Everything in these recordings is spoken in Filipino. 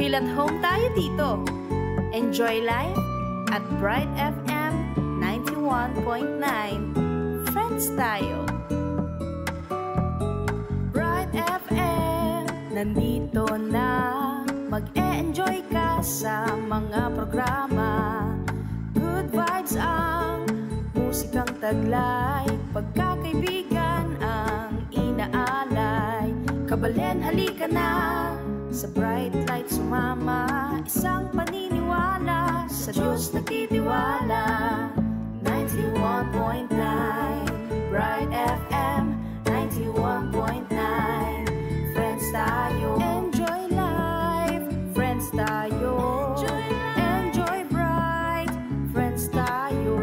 Feel at home tayo dito. Enjoy life at Bright FM 91.9. Friends tayo. Bright FM, nandito na. Mag-e-enjoy ka sa mga programa. Good vibes ang musikang taglay. Pagkakaibigan ang inaalay. Kabalen, halika na. Sa bright light sumama. Isang paniniwala. Sa Diyos nagtitiwala. 91.9 Bright FM 91.9. Friends tayo. Enjoy life. Friends tayo. Enjoy bright. Friends tayo.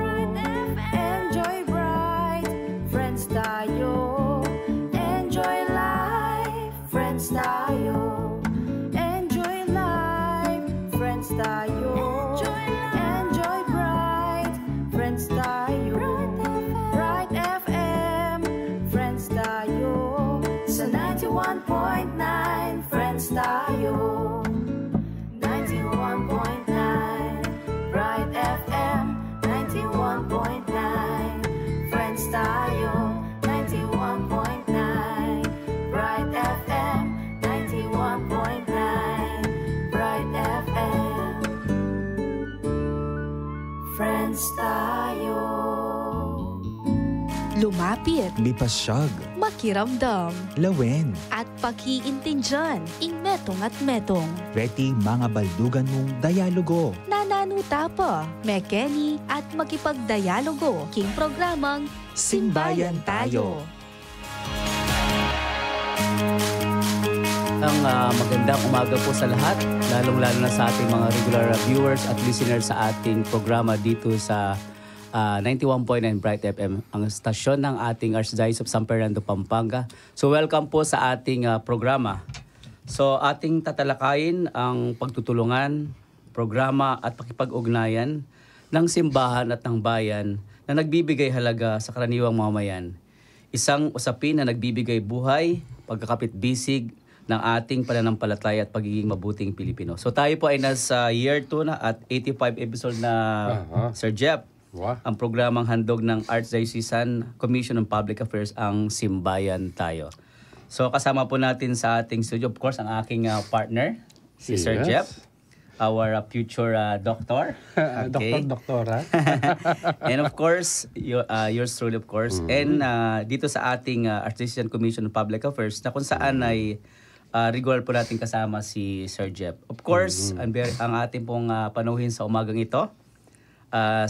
Enjoy bright. Friends tayo. Enjoy life. Friends tayo. Enjoy life. Friends tayo. Enjoy bright. Friends tayo. Bright FM. Friends tayo. Sa 91.9 Friends tayo. 91.9 Bright FM 91.9 Friends tayo. 91.9 Bright FM 91.9 Bright FM Friends tayo. Lumapit, Lipasyag, makiramdam, Lawen, at pakiintindihan, ingmetong at metong. Ready mga baldugan mong dialogo. Nananuta pa, mekeni at makipagdialogo. King programang Simbayan Tayo. Ang magandang umaga po sa lahat, lalong-lalo na sa ating mga regular viewers at listeners sa ating programa dito sa 91.9 Bright FM, ang stasyon ng ating Archdiocese of San Fernando, Pampanga. So welcome po sa ating programa. So ating tatalakayin ang pagtutulungan, programa at pakipag-ugnayan ng simbahan at ng bayan na nagbibigay halaga sa karaniwang mamamayan. Isang usapin na nagbibigay buhay, pagkakapit-bisig ng ating pananampalataya at pagiging mabuting Pilipino. So tayo po ay nasa year 2 na at 85 episode na, Sir Jeff. Wow. Ang programang handog ng Archdiocesan Commission on Public Affairs, ang Simbayan Tayo. So kasama po natin sa ating studio, of course, ang aking partner, si Sir Jeff, our future doctor. Okay. Doktora. And of course, yours truly, of course. And dito sa ating Archdiocesan Commission on Public Affairs, na kung saan ay regular po natin kasama si Sir Jeff. Of course, ang ating pong panuhin sa umagang ito,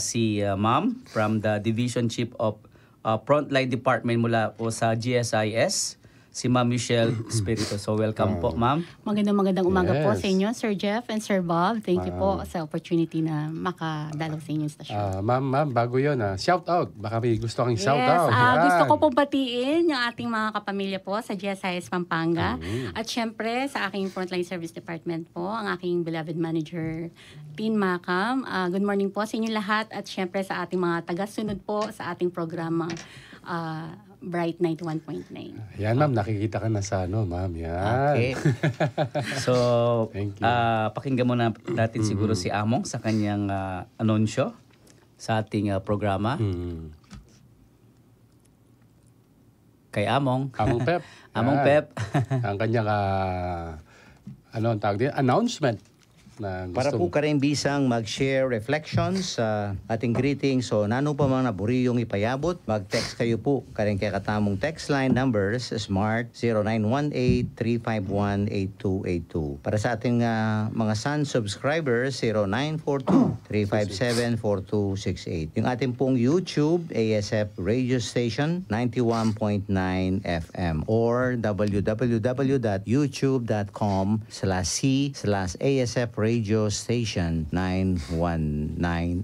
si Ma'am from the Division Chief of Frontline Department mula po sa GSIS, si Ma'am Michelle Espiritu. So welcome po, Ma'am. Magandang umaga po Yes. sa inyo, Sir Jeff and Sir Bob. Thank you po sa opportunity na makadalaw sa inyong stasyon. Ma'am, bago yun, shout out. Baka may gusto kang shout out. Gusto ko po batiin yung ating mga kapamilya po sa GSIS Pampanga. At syempre sa aking Frontline Service Department po, ang aking beloved manager, Tin Macam. Good morning po sa inyo lahat at syempre sa ating mga tagasunod po sa ating programa Bright 91.9. Yan, ma'am. Nakikita ka na sa ma'am. Yan. Okay. So, Thank you. pakinggan muna natin siguro si Among sa kanyang anunsyo sa ating programa. Kay Among. Among Pep. Among Yan. Pep. Ang kanyang, ang tawag din? Announcement. Na Para po gusto karing bisang mag-share reflections sa ating greetings. So, nano pa mga naburiyong ipayabot, mag-text kayo po. Karing kaya katamong text line numbers, Smart 0918-351-8282. Para sa ating mga Sun subscribers, 0942-357-4268. Yung ating pong YouTube, ASF Radio Station, 91.9 FM or www.youtube.com/c/ASF Radio Station 919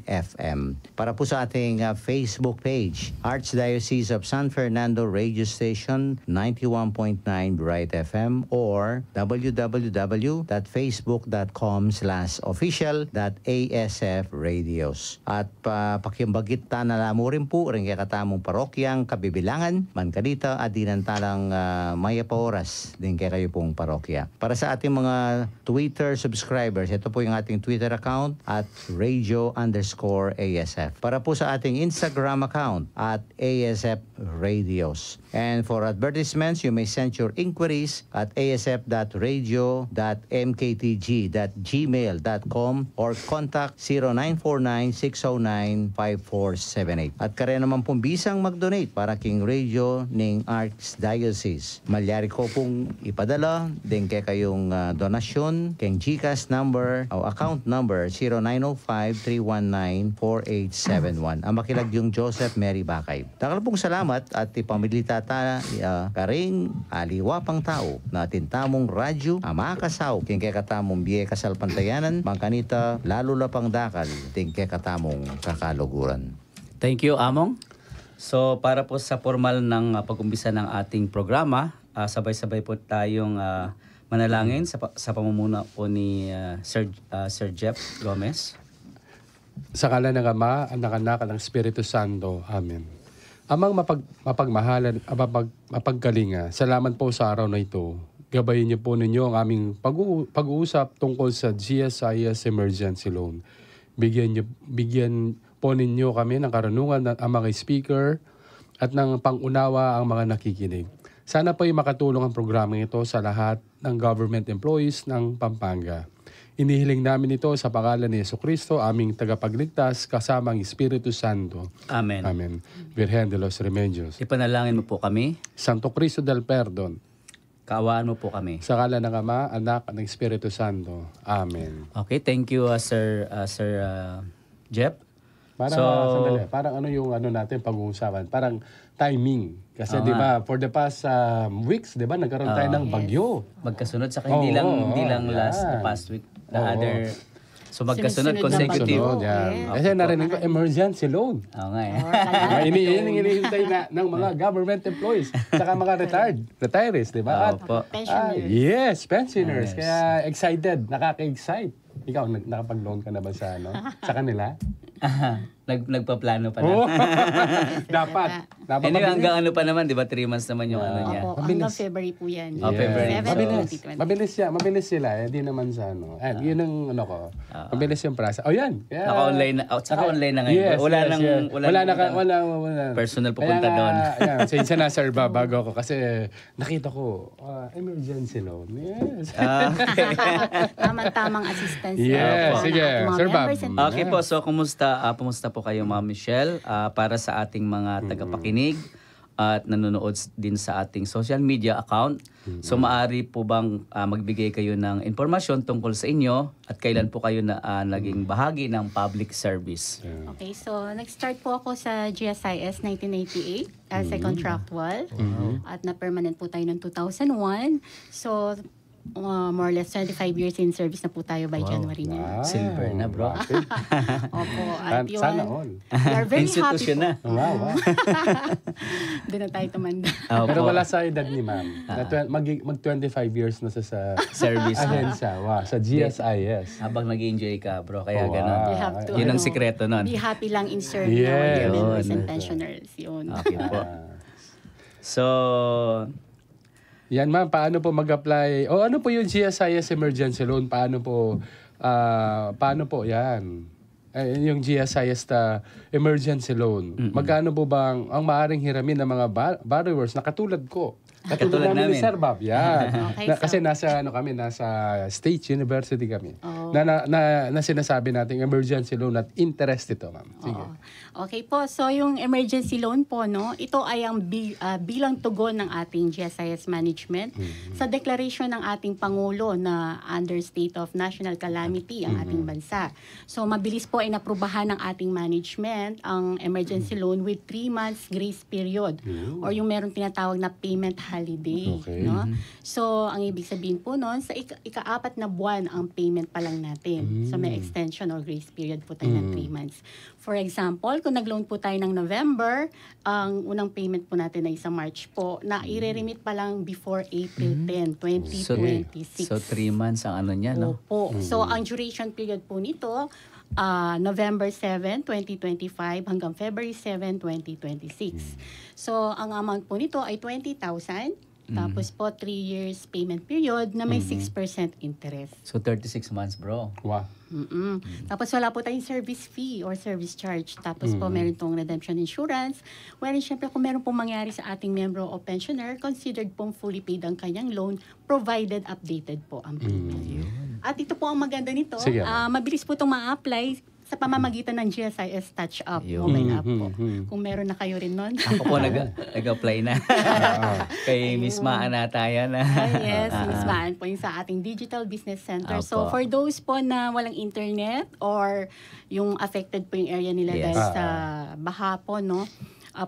FM. Para po sa ating Facebook page, Archdiocese of San Fernando Radio Station 91.9 Bright FM or www.facebook.com/official.asfradios. At pakimbagit na mo rin po rin kaya katamong parokyang Kabibilangan, Mankanita at dinantalang Mayapa Oras din kaya kayo pong parokya. Para sa ating mga Twitter subscribers, ito po yung ating Twitter account at radio_ASF. Para po sa ating Instagram account at ASF Radios. And for advertisements, you may send your inquiries at asf.radio.mktg.gmail.com or contact 0949-609-5478. At kaya naman pong bisang mag-donate para king radio ng Archdiocese. Malyari ko pong ipadala din kay kayong donasyon king GCash number o account number 0905-319-4871. Ang makilag yung Joseph Mary Bakay. Takal pong salamat at ipamilita ta karing aliwapang tao na tintamong radyo amakasaw king kay katamong biye kasal pantayanan Mangkanita lalo lapang dakal ting kay katamong kakaluguran. Thank you, Among. So, para po sa formal ng pag-umpisa ng ating programa, sabay-sabay po tayong manalangin sa pamumuno po ni Sir Jeff Gomez. Sa ngalan ng Ama, Anak, at ng Espiritu Santo. Amen. Amang mapagmahalan, mapagkalinga, salamat po sa araw na ito. Gabayin niyo po ninyo ang aming pag-uusap tungkol sa GSIS Emergency Loan. Bigyan po ninyo kami ng karunungan ang mga speaker at ng pangunawa ang mga nakikinig. Sana po ay makatulong ang programang ito sa lahat ng government employees ng Pampanga. Inihiling namin ito sa pangalan ni Jesucristo, aming tagapagligtas, kasama ang Espiritu Santo. Amen. Amen. Virgen de los Remedios. Ipanalangin mo po kami. Santo Cristo del Perdon. Kaawaan mo po kami. Sa ngalan ng Ama, Anak, at ng Espiritu Santo. Amen. Okay, thank you, Sir Jeff. Parang ano yung ano natin pag-uusapan? Parang timing. Kasi di ba, for the past weeks, di ba, nagkaroon tayo ng bagyo. Magkasunod sa hindi lang last the past week. So magkasunod consecutive. Sunod, yan. Kasi narinig ko, emergency loan. Oo nga eh. Hinihintay na ng mga government employees saka mga retirees, di ba? Opo. Pensioners. Yes, pensioners. Kaya excited, nakaka-excite. Ikaw, nakapag-loan ka na ba sa kanila? Nagpaplano pa na. Dapat. Anyway, hanggang ano pa naman, di ba? 3 months naman yung ano niya. Opo, hanggang February po yan. Oh, February. 7, 2020. Mabilis sila. Hindi naman sa ano. Yun ang ano ko. Mabilis yung process. Yan. Naka-online na ngayon. Yes, wala na. Personal pupunta doon. Since na-serve bago ako kasi nakita ko, emergency loan. Yes. Tamang assistance. Yes, sige. Sir Bob. Okay po, so kumusta po kayo, Ma'am Michelle? Para sa ating mga tagapakinig at nanonood din sa ating social media account. So maaari po bang magbigay kayo ng informasyon tungkol sa inyo at kailan po kayo na naging bahagi ng public service? Okay, so nag-start po ako sa GSIS 1998 as a contractual at na-permanent po tayo noong 2001. So more or less 25 years in service na po tayo by January na. Silver na, bro. Opo, at yun. Sana all. We are very happy Institution po. na. Wow. Doon na tayo tumanda. Pero wala sa edad ni ma'am. Mag-25 years na sa Service na. ahensya. Wow, sa GSIS. Habang nag-enjoy ka, bro. Kaya Wow. gano'n. We have to, Yun ang sikreto nun. be happy lang in serving our Yes. dear members and Yun. pensioners. Yun. Okay po. So, Yan ma'am, paano po mag-apply? O ano po yung GSIS emergency loan? Paano po yan? Yung GSIS emergency loan. Magkano po bang ang maaring hiramin ng mga borrowers na katulad ko? Katulad namin ni Sir Bob. Yan. Okay, Kasi nasa State University kami. Oh. Na sinasabi natin emergency loan at interest ito, ma'am. Sige. Oo. Okay po, so yung emergency loan po, no, ito ay ang bilang tugon ng ating GSIS management sa declaration ng ating Pangulo na under state of national calamity ang ating bansa. So mabilis po ay naprubahan ng ating management ang emergency loan with 3 months grace period or yung meron tinatawag na payment holiday. Okay. No? So, ang ibig sabihin po nun, sa ika-4 na buwan ang payment pa lang natin. So, may extension or grace period po tayo ng 3 months. For example, kung nag-loan po tayo ng November, ang unang payment po natin ay sa March po, na i-remit pa lang before April 10, 2026. So 3 months ang ano niya, no? Opo. So, ang duration period po nito, November 7, 2025 hanggang February 7, 2026. So, ang amount po nito ay 20,000. Tapos po, 3 years payment period na may 6% interest. So 36 months, bro. Wow. Tapos wala po tayong service fee or service charge. Tapos po meron tong redemption insurance. Wherein syempre kung meron pong mangyari sa ating member o pensioner, considered pong fully paid ang kanyang loan provided updated po ang payment. At ito po ang maganda nito. Sige. Mabilis po itong ma-apply sa pamamagitan ng GSIS Touch Up, Yun. mobile app po. Kung meron na kayo rin nun. Ako po nag-apply na. Kay Miss Maan ata yan. Yes, Miss Maan po yung sa ating Digital Business Center. So Apo. for those po na walang internet or yung affected po yung area nila Yes. dahil sa baha po, no?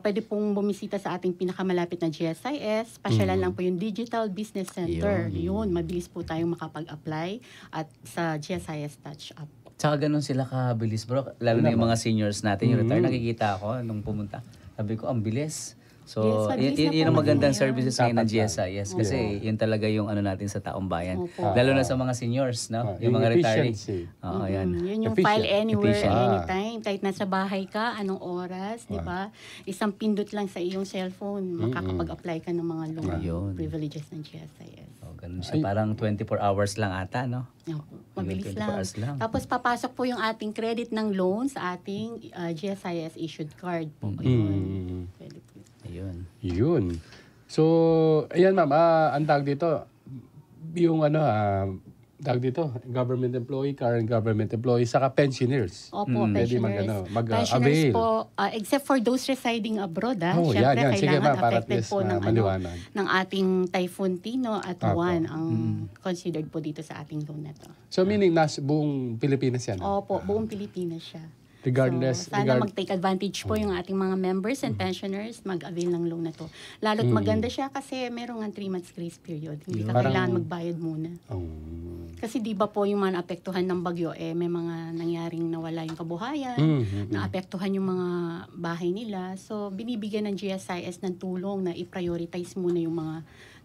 Pwede pong bumisita sa ating pinakamalapit na GSIS. Pasyalan lang po yung Digital Business Center. Yun, mabilis po tayong makapag-apply at sa GSIS Touch Up. Tsaka ganun sila kabilis, bro. Lalo na yung mga seniors natin, yung retire. Nakikita ako nung pumunta. Sabi ko, ang bilis. So, Yes, mabilis na yun po ang magandang ngayon. services ngayon ng Dapat lang. GSIS. Kasi yun talaga yung ano natin sa taong bayan. Opo. Lalo na sa mga seniors, no? Yung mga retiree. efficiency. Oo, yan. Yun yung Efficient. file anywhere, Efficient. anytime. Kahit nasa bahay ka, anong oras, di ba? Isang pindot lang sa iyong cellphone, makakapag-apply ka ng mga loan Ayun. privileges ng GSIS. Oh, ganun siya. Parang 24 hours lang ata, no? Mabilis 24 lang. hours lang. Tapos papasok po yung ating credit ng loan sa ating GSIS issued card po. Ayun. Pwede po. Ayun. Yun. So, ayan ma'am, ang tawag dito, yung tawag dito, government employee, current government employee, saka pensioners. Opo, Pwede pensioners. mag-avail. Pensioners po, except for those residing abroad, Oh, syempre yan. Sige kailangan ma'am, para at affected least po ng, maliwanag. ng ating Typhoon Tino at Apo. Juan ang considered po dito sa ating loan na to. So, meaning, buong Pilipinas yan. Opo, buong Pilipinas siya. Regardless. So, sana mag-take advantage po yung ating mga members and pensioners mag-avail ng loan na to. Lalo't maganda siya kasi merong 3 months grace period. Hindi ka Parang- kailangan magbayad muna. Oh. Kasi di ba po yung mga naapektuhan ng bagyo, may mga nangyaring nawala yung kabuhayan, naapektuhan yung mga bahay nila. So, binibigyan ng GSIS ng tulong na i-prioritize muna yung mga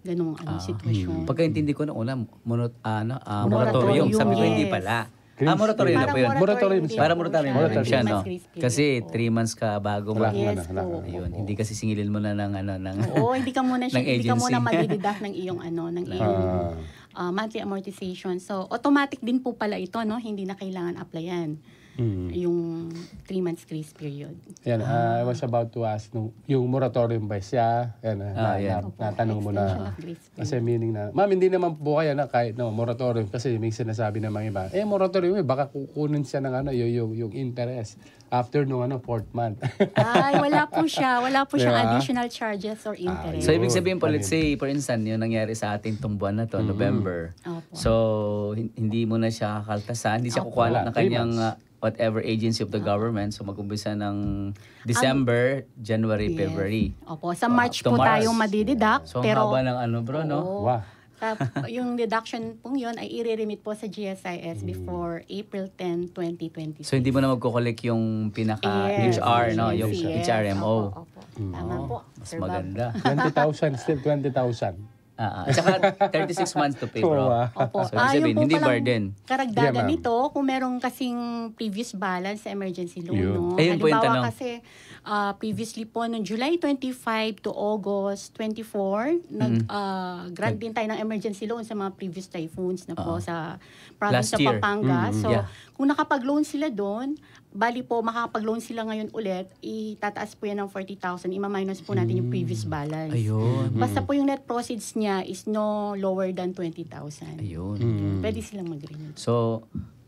ganong sitwasyon. Pagkaintindi ko na una, moratorium. Moratorium, Sabi ko, hindi yes. pala. Grace Moratorium na po yun. Moratorium din siya. Para po moratorium siya. na rin siya, no? 3 months grace period Kasi po. 3 months ka bago Wala. Yes Wala. po. Ayun, hindi kasi singilin mo na ng Oo, hindi ka muna ng hindi ka muna agency. madideduct ng iyong ng iyong monthly amortization. So automatic din po pala ito, no? Hindi na kailangan applyan yung 3 months grace period. Yan, I was about to ask, yung moratorium ba siya? Yan, yan. natanong mo Extension na. of grace period. Kasi meaning na, ma'am, hindi naman po kaya na kahit moratorium kasi may sinasabi ng mga iba, moratorium, baka kukunin siya ng yung interest after nung 4th month. Ay, wala po siya. Wala po siyang Diba? additional charges or interest. So, ibig sabihin po, let's say, for instance, yung nangyari sa ating itong buwan na to, November. Opo. So, hindi mo na siya kakaltasan, hindi siya kukuha Wala, ng 3 kanyang months. whatever agency of the government. So, mag-umpisa ng December, January, Yes. February. Opo, sa March To po March. tayong madideduct. So, ang pero haba ng bro, no? Oo. Wow. Yung deduction pong yun ay i-remit po sa GSIS before April 10, 2026. So, hindi mo na magkukulik yung Yes, HR, no? Yung yes. HRMO. Opo, opo. Tama po. Mas Sir Bob. maganda. 20,000, still 20,000. Tsaka 36 months to pay, bro. Opo. So, ibig sabihin, yun po hindi palang burden. Karagdagan Yeah, ma'am. nito, kung merong kasing previous balance sa emergency loan, Yun. no? Ayun po yung tanong. Halimbawa kasi, previously po, noong July 25 to August 24, grant din tayo ng emergency loan sa mga previous typhoons na po sa province Last ng year. Pampanga. So, Yeah. kung nakapag-loan sila doon, bali po, makakapag-loan sila ngayon ulit, itataas po yan ng 40,000, ima-minus po natin yung previous balance. Ayun. Basta po yung net proceeds niya is no lower than 20,000. Ayun. Pwede silang mag-renew. So,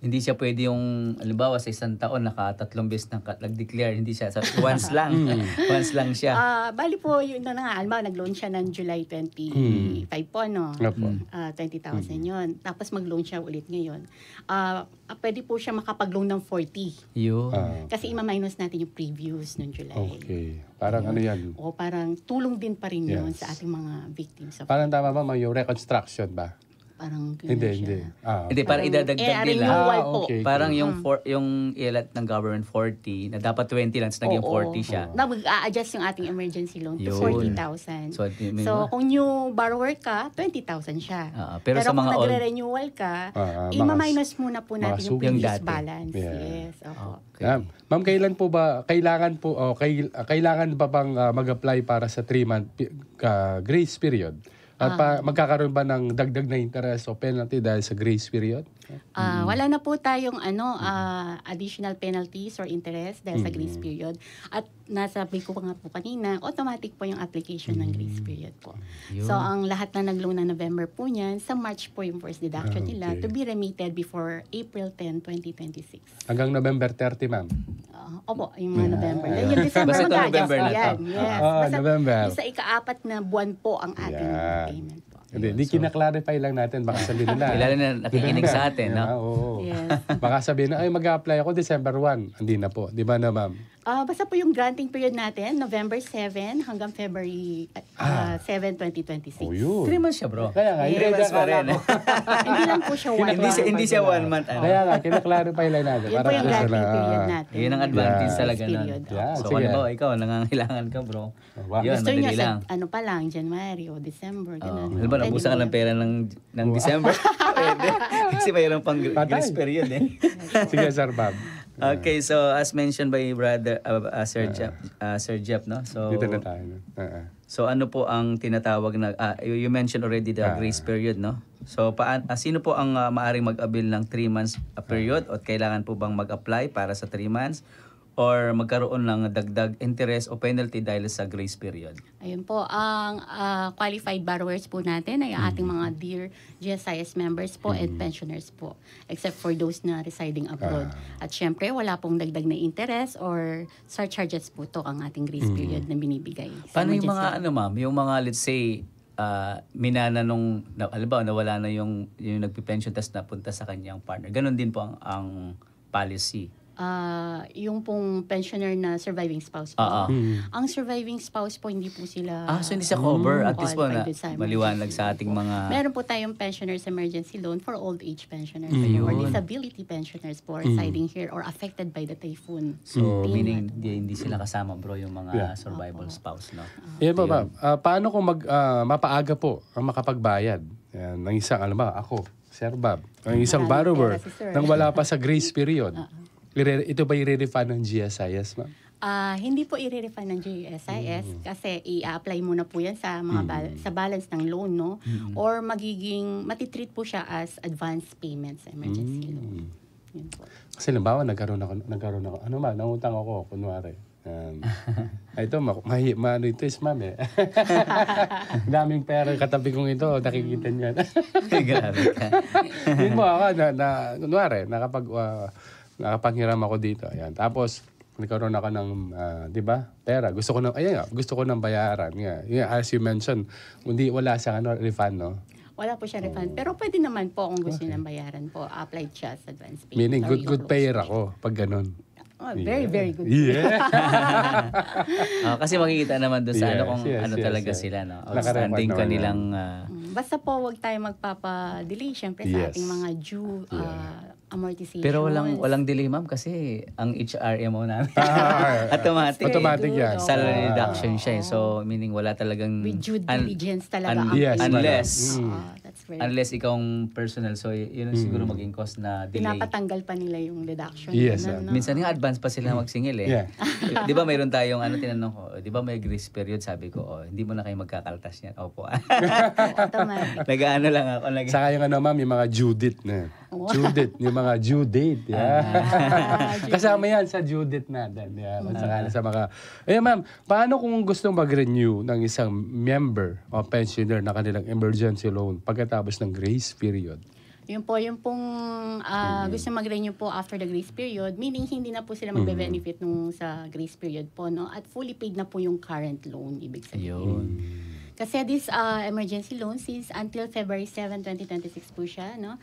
Hindi siya pwede yung, halimbawa sa isang taon, naka-3 beses nag-declare. Hindi siya, once lang. Once lang siya. Bali po, yun na nga, alam nag-loan siya ng July 25 po, no? Opo. 20,000 yun. Tapos mag-loan siya ulit ngayon. Pwede po siya makapag-loan ng 40. Yun. Kasi ima-minus natin yung previews ng July. Okay. Parang ano yan? O parang tulong din pa rin yun Yes. sa ating mga victims. Parang tama ba, yung reconstruction ba? Parang ganun Hindi, siya. hindi. Hindi, parang idadagdag nila. renewal po. okay. Parang yung ilat ng government 40, na dapat 20 lang, tapos naging 40 siya. Na mag-a-adjust yung ating emergency loan to Yun. 40,000. So, Kung new borrower ka, 20,000 siya. pero sa kung mga old- nagre-renewal ka, mga- i-minus muna po mga natin yung suki. Yung previous dati. balance. Yeah. Yes, opo. Ma'am, kailan po ba, kailangan ba bang mag-apply para sa 3-month grace period? At magkakaroon ba ng dagdag na interest o penalty dahil sa grace period? Wala na po tayong additional penalties or interest dahil sa grace period. At nasabi ko nga po kanina, automatic po yung application ng grace period po. So, ang lahat na nag-loan na November po niyan, sa March po yung first deduction nila to be remitted before April 10, 2026. Hanggang November 30, ma'am. Opo, yung mga November. Yung December Basta ito mag-adjust November po na yan. to. Yes. Basta November. yung sa ika-4 na buwan po ang ating Yan. payment po. Hindi, kinaklarify lang natin. Baka sabihin nila. Kilala na nakikinig sa atin, no? Oo. Yes. Baka sabihin na, ay mag-apply ako December 1. Hindi na po. Di ba na, ma'am? Basta po yung granting period natin, November 7 hanggang February 7, 2026. Oh, yun. 3 months siya, bro. Kaya nga, 3 months pa rin. Hindi lang po siya one month. Hindi siya 1 month. Kaya nga, kinaklarify lang natin. Yun po yung granting period natin. Yun ang advantage Yeah. talaga nun. Period. Yeah, So, sige. halimbawa, ikaw, nangangailangan ka, bro. Wow. Yun, Gusto nyo madali lang. sa pa lang, January o December, ganun. Halimbawa, nabusan ka ng pera ng December. Pwede. Kasi mayroon pang grace period eh. Sige, Sir Bob. Okay, so as mentioned by brother Sir Jeff, no? So Dito na tayo. So ano po ang tinatawag na you mentioned already the grace period, no? So sino po ang maaring mag-avail ng 3 months period o kailangan po bang mag-apply para sa 3 months or magkaroon ng dagdag interest o penalty dahil sa grace period? Ayun po, ang qualified borrowers po natin ay ang ating mga dear GSIS members po and pensioners po, except for those na residing abroad. At syempre, wala pong dagdag na interest or surcharges po to ang ating grace period na binibigay. sa Paano yung emergency mga ma'am, yung mga let's say minana nung halimbawa nawala na yung nagpi-pension test na punta sa kanyang partner. Ganon din po ang policy. yung pong pensioner na surviving spouse po. Ang surviving spouse po, hindi po sila So hindi siya cover. At least po na qualified sa emergency maliwanag sa ating mga... Meron po tayong pensioners emergency loan for old age pensioners or disability pensioners po residing here or affected by the typhoon. So meaning hindi sila kasama, bro, yung mga survival spouse, no? Yan po ba? Paano kung mapaaga po ang makapagbayad ng isang, alam ba, ako, Sir Bob, ang isang borrower si Sir. nang wala pa sa grace period? Ito ba i-refund ng GSIS, ma'am? Hindi po i-refund ng GSIS kasi i-apply muna po yan sa mga sa balance ng loan, no? Or matitreat po siya as advance payment sa emergency loan. Yun po. Kasi limbawa, nagkaroon ako, nangutang ako, kunwari. Ito, ano ito is ma'am eh. Daming pera katabi kong ito, nakikita niyan. Grabe ka. Yun mo ako, kunwari, nakapanghiram ako dito. Ayan. Tapos, nagkaroon ako ng, di ba, pera. Gusto ko nang bayaran. Yeah, as you mentioned, wala siyang refund, no? Wala po siya refund. Pero pwede naman po kung gusto nilang bayaran po. Apply siya sa advance payment. Meaning, or good payer ako pag ganun. Very, very good. Yeah. Kasi makikita naman doon sa Yes, talaga yes. sila, no? Naka-record Outstanding naman kanilang... Basta po wag tayo magpapa-delay syempre sa Yes. ating mga due amortization. Pero walang delay, ma'am, kasi ang HRMO namin Automatic yan. salary reduction siya. So, meaning wala talagang... with due diligence talaga ang Yes, unless that's very unless ikaw ang personal. So, yun ang siguro maging cause na delay. pinapatanggal pa nila yung deduction. Yes, Ganun, no? Minsan nga advance pa sila magsingil eh. Yeah. Di ba mayroon tayong tinanong ko, di ba may grace period? Sabi ko, hindi mo na kayo magkakaltas niyan. Opo. Automatic. Nag-ano lang ako. Saka yung ma'am, yung mga due date na. Yung mga due date. Yeah. Kasama yan sa due date natin. Yeah. Sa mga... Ma'am, paano kung gustong mag-renew ng isang member o pensioner na kanilang emergency loan pagkatapos ng grace period? Yung pong gusto mag-renew po after the grace period, meaning hindi na po sila magbe-benefit nung sa grace period po, no? At fully paid na po yung current loan, ibig sabihin. Ayun. Kasi this emergency loan, since until February 7, 2026 po siya, no?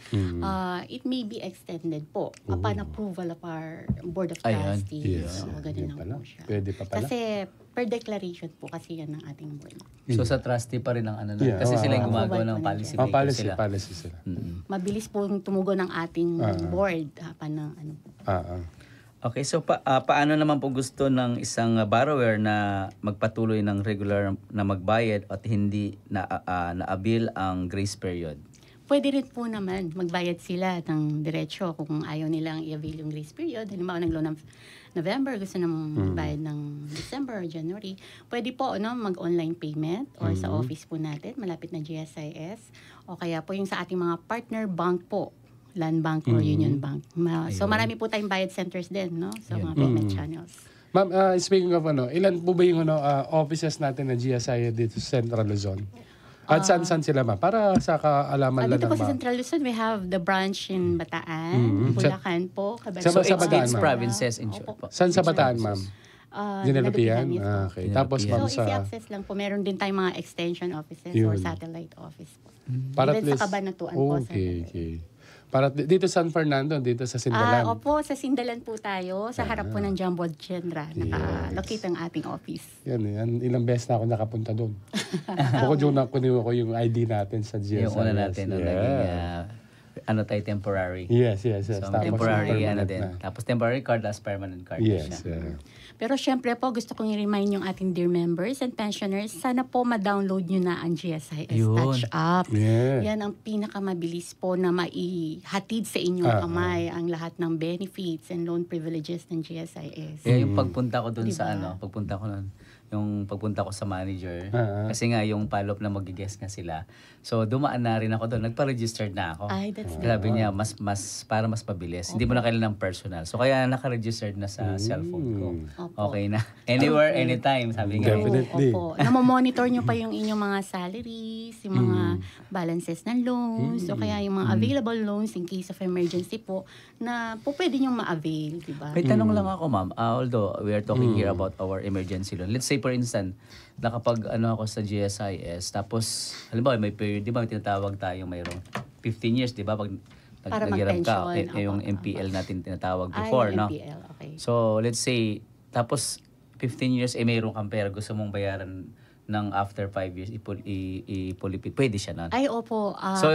It may be extended po upon approval of our Board of Ayan. Trustees. Yes. So, Yan ganun lang pala. po siya. Pwede pa pala. Kasi per declaration po kasi yan ng ating board. So sa trustee pa rin ang ano na. Yeah, Kasi sila yung gumagawa Approval ng po ng policy dyan. maker Policy, sila. policy sila. Mabilis po tumugon ng ating board ng ano po. Okay, so paano naman po gusto ng isang borrower na magpatuloy ng regular na magbayad at hindi na-avail ang grace period? Pwede rin po naman magbayad sila ng diretsyo kung ayaw nilang i-avail yung grace period. Halimbawa, nag-loan ng November, gusto nang bayad ng December or January. Pwede po mag-online payment or sa office po natin, malapit na GSIS. O kaya po yung sa ating mga partner bank po, Land Bank or Union Bank. So marami po tayong bayad centers din, no? So mga payment channels. Ma'am, speaking of ilan po ba yung offices natin na GSI dito sa Central Luzon? At saan sila, ma'am? Para sa kaalaman lang Dito po ng sa Central Luzon, we have the branch in Bataan, Bulacan po. So Sa Bataan, it's ma'am. provinces in short po. Saan sa Bataan, ma'am? Dinalupian? Yes po. Okay. Tapos, ma'am, So, sa... easy access lang po. Meron din tayong mga extension offices or Yun. satellite office po. Para Even sa Cabanatuan po. Okay. Para dito San Fernando, dito sa Sindalan. Opo, sa Sindalan po tayo. Sa harap po ng Jumbo General. Naka-locate ang ating office. Yan. Ilang beses na ako nakapunta doon. Bukod yung kunin ko yung ID natin sa GSIS. Yung una natin, nung naging tayo temporary. Yes. So, Tapos temporary permanent din. na. Tapos temporary card, as permanent card Yes. siya. Pero syempre po, gusto kong i-remind yung ating dear members and pensioners, sana po ma-download nyo na ang GSIS Yun. Touch App. Yeah. Yan ang pinakamabilis po na maihatid sa inyong kamay ang lahat ng benefits and loan privileges ng GSIS. Kaya yung pagpunta ko dun sa Diba? pagpunta ko sa manager, kasi nga yung follow-up na mag-guest nga sila. So dumaan na rin ako doon, nagpa-registered na ako. Ay, that's good. Sabi niya, para mas mabilis. Hindi mo na kailangan ng personal. So kaya naka-registered na sa cellphone ko. Opo. Okay na. Anywhere, anytime, sabi nga. Definitely. Opo. Namomonitor nyo pa yung inyong mga salaries, yung mga balances ng loans, o kaya yung mga available loans in case of emergency po, na po pwede nyo ma-avail, di ba? May tanong lang ako, ma'am. Although we are talking here about our emergency loan. Let's say, for instance, nakapag ako sa GSIS, tapos, halimbawa, may period, di ba, may tinatawag tayong mayroong 15 years, di ba, pag Para nag-hirap ka, mag-pension. yung Opo. MPL natin tinatawag before, yung no? MPL, okay. So, let's say, tapos 15 years, mayroon kang pera, gusto mong bayaran ng after 5 years, ipulipit. Pwede siya nun. Ay, opo. So,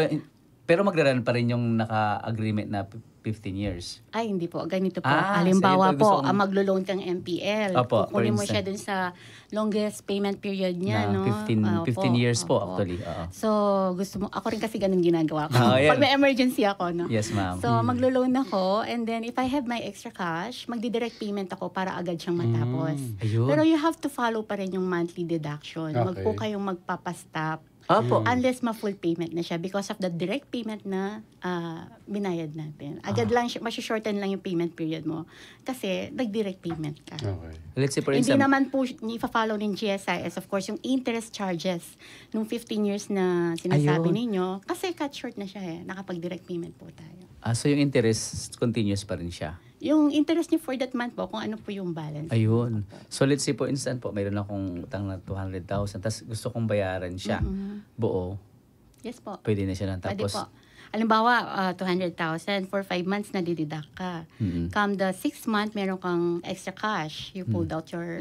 pero magdaran pa rin yung naka-agreement na 15 years. Ay, hindi po. Ganito po. sige Halimbawa po, gusto po, kong- maglo-loan kang MPL. Opo, Kukunin mo for siya dun sa longest payment period niya, Na no? 15 years po, Opo. actually. Oo. So, gusto mo, ako rin kasi ganun ginagawa ko. Yan. Pag may emergency ako, no? Yes, ma'am. So, maglo-loan ako, and then if I have my extra cash, magdi-direct payment ako para agad siyang matapos. Ayun. Pero you have to follow pa rin yung monthly deduction. Wag Okay. po kayong magpapastop. Opo. Unless ma-full payment na siya because of the direct payment na binayad natin. Agad lang, shorten lang yung payment period mo kasi nag-direct payment ka. Okay. Let's say, for Hindi instance, naman po ipa-follow ng GSIS, of course, yung interest charges nung 15 years na sinasabi Ayun. ninyo kasi cut short na siya nakapag-direct payment po tayo. so yung interest continuous pa rin siya. Yung interest niyo for that month po, kung ano po yung balance. Ayun. So let's say, for instance po, mayroon akong utang na 200,000, tapos gusto kong bayaran siya. Buo. Yes po. Pwede na siya na. Pwede Tapos, po. Halimbawa, 200,000 for 5 months na dideduct ka. Come the 6th month, meron kang extra cash. You pulled out your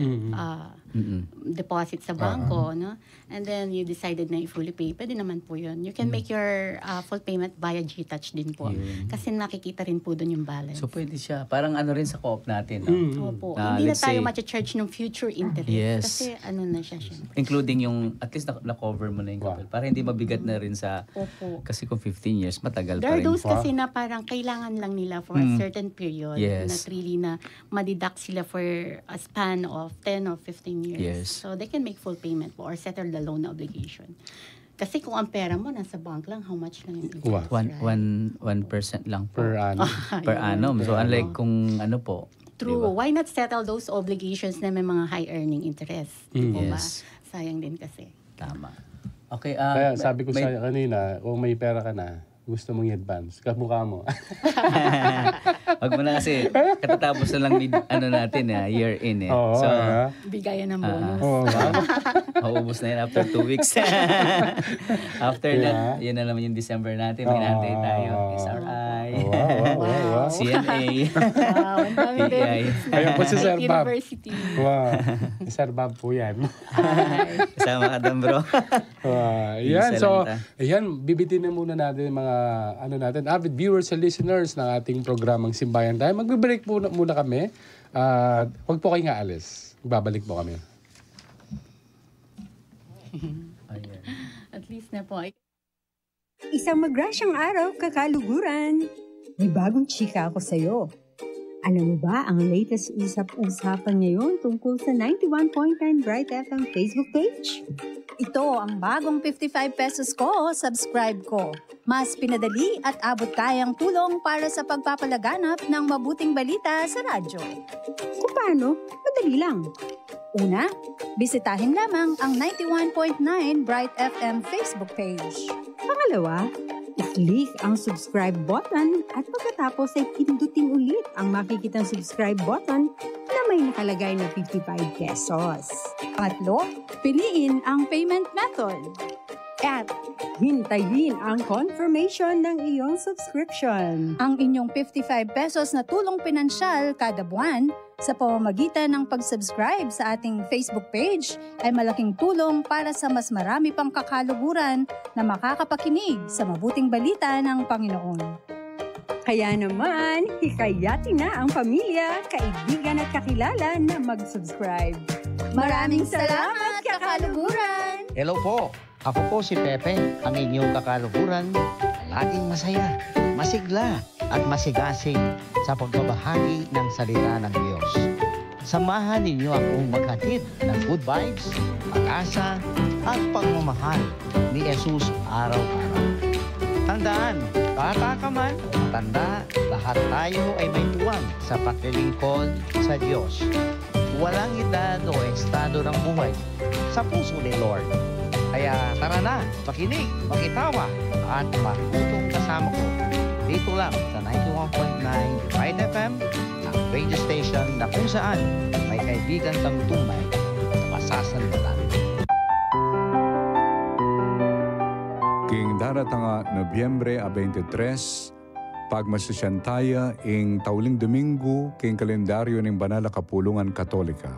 deposit sa bangko, no? And then you decided na i-fully pay. Pwede naman po yun. You can make your full payment via GTouch din po. Kasi nakikita rin po doon yung balance. so pwede siya. Parang ano rin sa co-op natin, no? Opo. Ah, Hindi na let's tayo say- ma-charge ng future interest. Yes. Kasi ano na siya, syempre. Including yung, at least na-cover mo na yung kapal. Para hindi mabigat na rin sa, Opo. kasi kung 15 years, matagal There pa are rin. those kasi na parang kailangan lang nila for a certain period. Yes. Not really na ma-deduct sila for a span of 10 or 15 years. Yes. So they can make full payment po or settle the loan obligation. Kasi kung ang pera mo nasa bank lang, how much lang yung interest, Wow. right? 1% lang po. Per annum. Per Ayun. annum. So unlike kung ano po. True. diba? Why not settle those obligations na may mga high earning interest? Di po ba? Yes. Sayang din kasi. Tama. Okay. Kaya sabi ko may- sa kanina, kung may pera ka na, gusto mong i-advance? Kamukha mo. Wag mo na kasi katatapos na lang natin year in eh. Oo, So, Bigayan ng bonus. Oo, maubos na yun after 2 weeks. After that, yun na naman yung December natin. Maghihintay tayo. SRI, Wow. CNA, Wow, ang dami PEI. Ayun po si Sir Bob. University. Wow. Si Sir Bob po yan. Kasama ka doon, bro. Yan, Isa so, lang ayan, bibitin na muna natin mga, avid viewers and listeners ng ating programang Simbayan Tayo. Magbe-break muna kami. Huwag po kayo nga alis. Babalik po kami. Ayan. At least na po. Isang magrasyang araw, kakaluguran. May bagong chika ako sa'yo. Alam mo ba ang latest usap-usapan ngayon tungkol sa 91.9 Bright FM Facebook page? Ito ang bagong 55 pesos ko, subscribe ko. Mas pinadali at abot kayang tulong para sa pagpapalaganap ng mabuting balita sa radyo. Kung paano? Madali lang. Una, bisitahin lamang ang 91.9 Bright FM Facebook page. Pangalawa, i-click ang subscribe button at pagkatapos ay pindutin ulit ang makikitang subscribe button na may nakalagay na 55 pesos. Pangatlo, piliin ang payment method. At hintayin ang confirmation ng iyong subscription. Ang inyong 55 pesos na tulong pinansyal kada buwan sa pamamagitan ng pag-subscribe sa ating Facebook page ay malaking tulong para sa mas marami pang kakaluguran na makakapakinig sa mabuting balita ng Panginoon. Kaya naman, hikayatin na ang pamilya, kaibigan at kakilala na mag-subscribe. Maraming salamat, kakaluguran! Hello po. Ako po si Pepe, ang inyong kakaluguran. Laging masaya, masigla, at masigasig sa pagbabahagi ng salita ng Diyos. Samahan ninyo akong maghatid ng good vibes, pag-asa, at pagmamahal ni Jesus araw-araw. Tandaan, bata ka man o matanda, lahat tayo ay may tuwang sa paglilingkod sa Diyos. Walang edad o estado ng buhay sa puso ni Lord. Kaya tara na, makinig, makitawa, at matutong kasama ko. Dito lang sa 91.9 Bright FM, ang radio station na kung saan may kaibigan kang tunay na masasandalan. King daratang nga Nobyembre 23, pagmasusyantaya ing tauling Domingo king kalendaryo ng Banal na Kapulungan Katolika.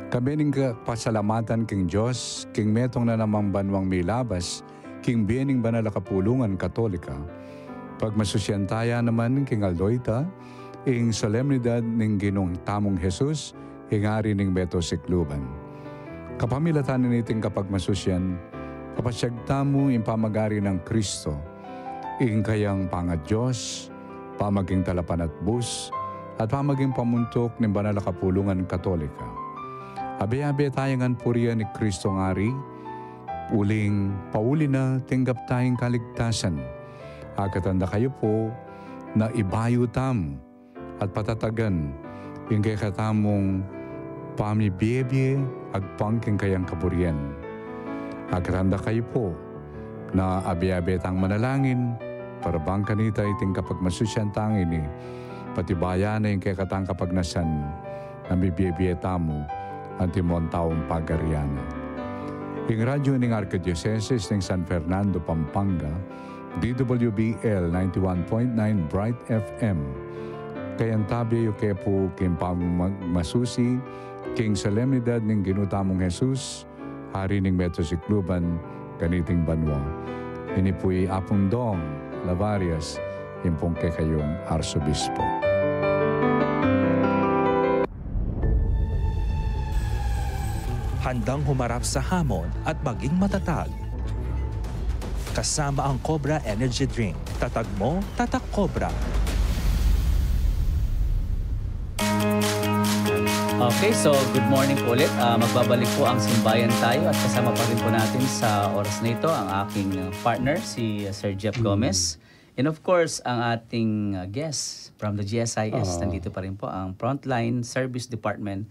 Kami ning pasalamatan king Diyos, king metong na namang banwang milabas, king biening Banal na Kapulungan Katolika. Pagmasusyantaya naman king Aldoita, ing solemnidad ning Ginong Tamong Jesus, ing hari ning Beto Sikluban. Kapamilatan niting kapag masusyan, kapasyagtamo ing pamagari ng Kristo, ing kayang pangat Diyos, pamaging talapan at bus, at pamaging pamuntok ng Banal na Kapulungan Katolika. Abe-abe tayangan puriya ni Kristo ngari, uling pauli na tinggap tayong kaligtasan. Agkatanda kayo po na ibayutam at patatagan yung kay katamong pamibiyebye agpangking kayang kapuriyan. Agkatanda kayo po na abe-abe tang manalangin para bang kanita iting kapag masusyan tangin patibaya na yung kay katang kapag nasan na bibiyebye tamo antimon taong pagariana. Ing radyo ning Archdiocese ng San Fernando, Pampanga, DWBL 91.9 Bright FM. Kayang tabi yung kepo king masusi, king solemnidad ng Ginutamong Jesus, hari ning Metro Sikluban, ganiting banwa. Ini po'y Apong Dong Lavarias, impong kay kayong Arsobispo. Handang humarap sa hamon at maging matatag. Kasama ang Cobra Energy Drink. Tatag mo, tatak Cobra. Okay, so good morning po ulit. Magbabalik po ang Simbayan Tayo at kasama pa rin po natin sa oras na ito ang aking partner, si Sir Jeff Gomez. And of course, ang ating guest from the GSIS, nandito pa rin po ang Frontline Service Department,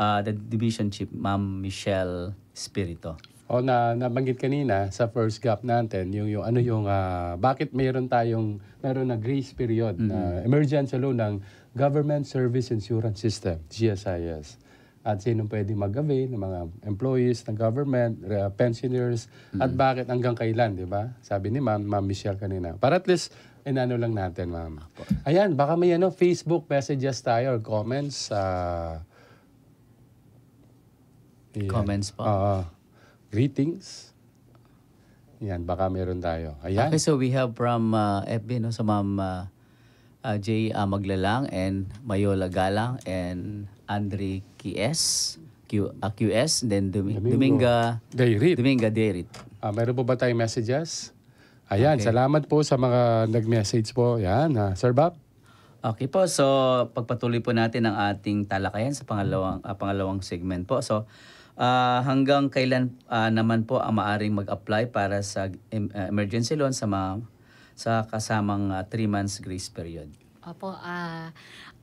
the Division Chief, Ma'am Michelle Espirito. O nabanggit kanina sa first gap natin, bakit meron na grace period na emergency loan ng Government Service Insurance System, GSIS. At sino pwede mag-avail ng mga employees ng government, pensioners, at bakit hanggang kailan, di ba? Sabi ni Ma'am Michelle kanina. Para at least, inano lang natin, Ma'am. Ayan, baka may Facebook messages tayo or comments. Comments po. Greetings. Yan, baka meron tayo. Ayan. Okay, so we have from FB, no? So Ma'am J. Maglalang and Mayola Galang and Andre QS, then Dominga Deirit. Meron po ba tayong messages? Ayan, Okay. salamat po sa mga nag-message po. Yan, Sir Bob. Okay po, so pagpatuloy po natin ang ating talakayan sa pangalawang segment po. So hanggang kailan naman po ang maaring mag-apply para sa emergency loan sa kasamang 3 months grace period? Opo,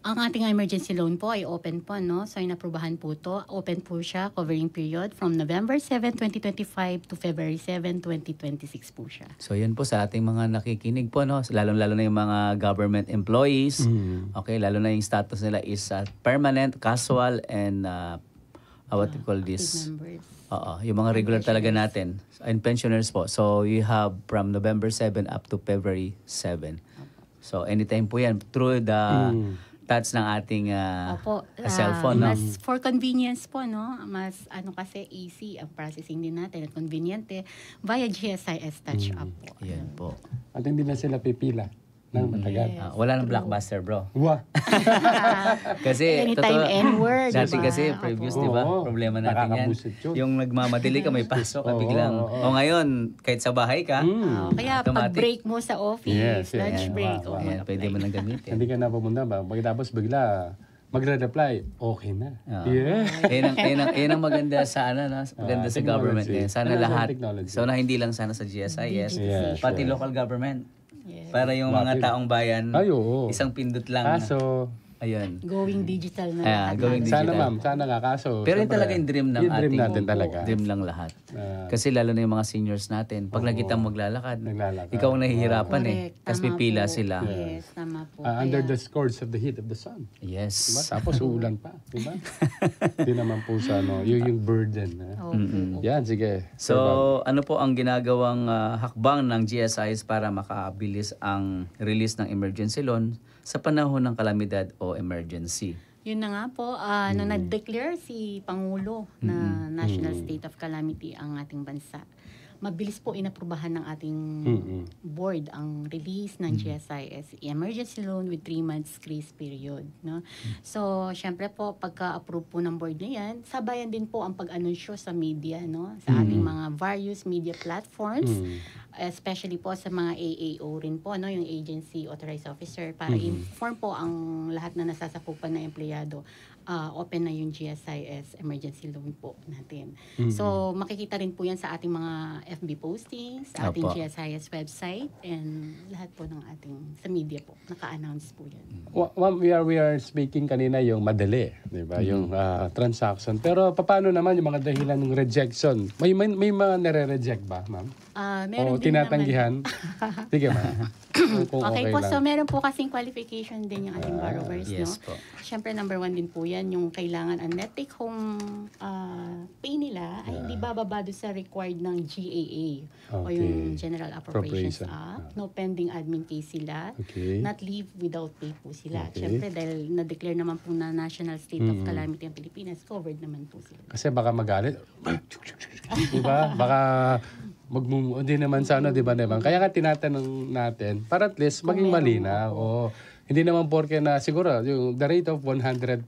ang ating emergency loan po ay open po, no? So, inaprubahan po to. Open po siya, covering period from November 7, 2025 to February 7, 2026 po siya. So, yun po sa ating mga nakikinig po, no? Lalong-lalo na yung mga government employees. Okay, lalo na yung status nila is permanent, casual, and what you call this? Members. Yung mga regular talaga natin. And pensioners po. So, you have from November 7 up to February 7. So, anytime po yan through the touch ng ating cellphone. No? Mas for convenience po, no? Mas kasi easy ang processing din natin at conveniente via GSIS Touch App po. Yan po. At hindi na sila pipila ng matagal. Yes. Wala nang blockbuster, bro. Wah! Kasi, Anytime, anywhere, dati diba? kasi, previous, di ba? Oo. Problema natin yan. Nakakabusit yun. Yung nagmamadali ka, may pasok ka Oo, biglang. oo. O ngayon, kahit sa bahay ka, Kaya automatic. pag-break mo sa office, Yes, yes. lunch Ayan, break, wow, Ayan, pwede mo nang gamitin. Hindi ka na pumunta ba? Pagkatapos bigla, magre-reply, okay na. Yeah. Yan ang maganda sa maganda sa government technology. ngayon. Sana Ano lahat. ang technology? So na hindi lang sana sa GSIS, Yeah, pati sure. local government. Yes. Para yung mga Bakit? taong bayan, Ay, oo. isang pindot lang. Kaso, Ayun. Going digital na. Ayan, lahat going natin. sana digital. ma'am, sana nga. Kaso, Pero yun syempre, talaga yung dream ng yung dream ating natin talaga. dream lang lahat. Ah. Kasi lalo na yung mga seniors natin, pag nakita mo maglalakad, Naglalakad. ikaw ang nahihirapan Correct. Tapos Tama pipila po. sila. Yes, tama po. Under Kaya- the scourge of the heat of the sun. Yes. Diba? Tapos uulan pa. Diba? Hindi naman po sa yung burden. Opo. Yan, sige. So, ano po ang ginagawang hakbang ng GSIS para makabilis ang release ng emergency loan sa panahon ng kalamidad o emergency? Yun na nga po, nung nag-declare si Pangulo na National State of Calamity ang ating bansa, mabilis po inaprubahan ng ating board ang release ng GSIS emergency loan with 3 months grace period. No? So, syempre po, pagka-approve po ng board na yan, sabayan din po ang pag-anunsyo sa media, no? Sa ating mga various media platforms, especially po sa mga AAO rin po, no? Yung Agency Authorized Officer, para inform po ang lahat na nasasakupan na empleyado. Open na yung GSIS emergency loan po natin. So, makikita rin po yan sa ating mga FB postings, sa ating Opo. GSIS website, and lahat po ng ating, sa media po, naka-announce po yan. We are speaking kanina yung madali, di ba? Yung transaction. Pero paano naman yung mga dahilan ng rejection? May mga nare-reject ba, ma'am? Meron O din tinatanggihan? Sige, ma'am. Kung Okay po, lang. so meron po kasing qualification din yung ating borrowers, yes no? po. Siyempre, number 1 din po yan, yung kailangan ang net take home pay nila ay hindi bababa doon sa required ng GAA o Okay. yung General Appropriations Appropriation. Act. No pending admin case sila. Okay. Not leave without pay po sila. Okay. Siyempre, dahil na-declare naman po na National State of Calamity ang Pilipinas, covered naman po sila. Kasi baka magalit. Diba? Baka hindi naman sa ano, diba naman? Kaya nga tinatanong natin, para at least maging malinaw. O, hindi naman porke na siguro, yung the rate of 100%,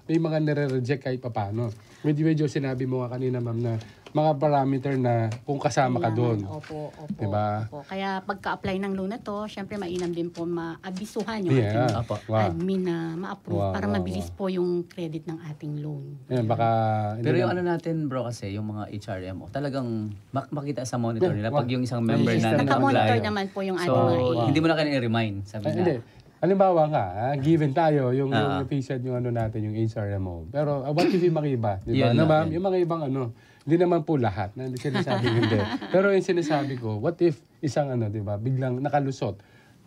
may mga nire-reject kahit papano. Medyo sinabi mo nga kanina, ma'am, na mga parameter na kung kasama ka doon. Opo. Diba? Opo. Kaya pagka-apply ng loan na to, syempre mainam din po maabisuhan yung Yeah. ating Opo. Wow. admin na ma-approve Wow, para wow, mabilis po yung credit ng ating loan. Yan, baka... Pero yung hindi ano natin, bro, kasi yung mga HRMO, talagang makita sa monitor nila Yeah, pag yung isang member Yes, na Naka-monitor nag-apply. naman po yung ating So, mga AA. hindi mo na kailangan i-remind. Sabi Ay, na. hindi. Halimbawa nga, given tayo, yung Ah. yung PSED, yung ano natin, yung HRMO. Pero what if yung mga iba? Di ba? Yun Ano, nga, ma'am? yun. Yung mga ibang ano, Hindi naman po lahat. Hindi sinasabi hindi. Pero yung sinasabi ko, what if isang di ba, biglang nakalusot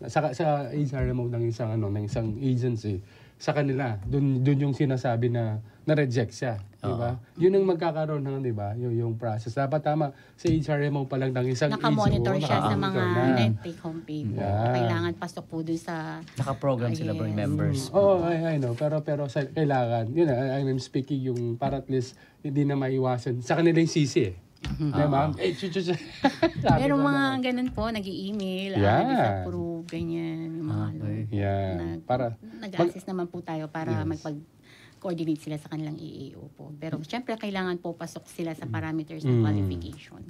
sa HRMO ng isang agency sa kanila. Doon yung sinasabi na na-reject siya, di ba? Yun ang magkakaroon ng, di ba, yung process. Dapat tama sa HRMO pa lang ng isang Naka-monitor HO, siya sa mga na. net take-home pay po. Kailangan pasok po dun sa... Naka-program sila for members. Oo, I know. Pero kailangan, yun I'm speaking yung para at least hindi na maiwasan. Sa kanila yung sisi eh. Diba? Meron mga ganun po, nag-i-email, disapprove, ganyan. Yung mga nag-assist naman po tayo para magpag-coordinate sila sa kanilang EAO po. Pero syempre, kailangan po pasok sila sa parameters ng qualification.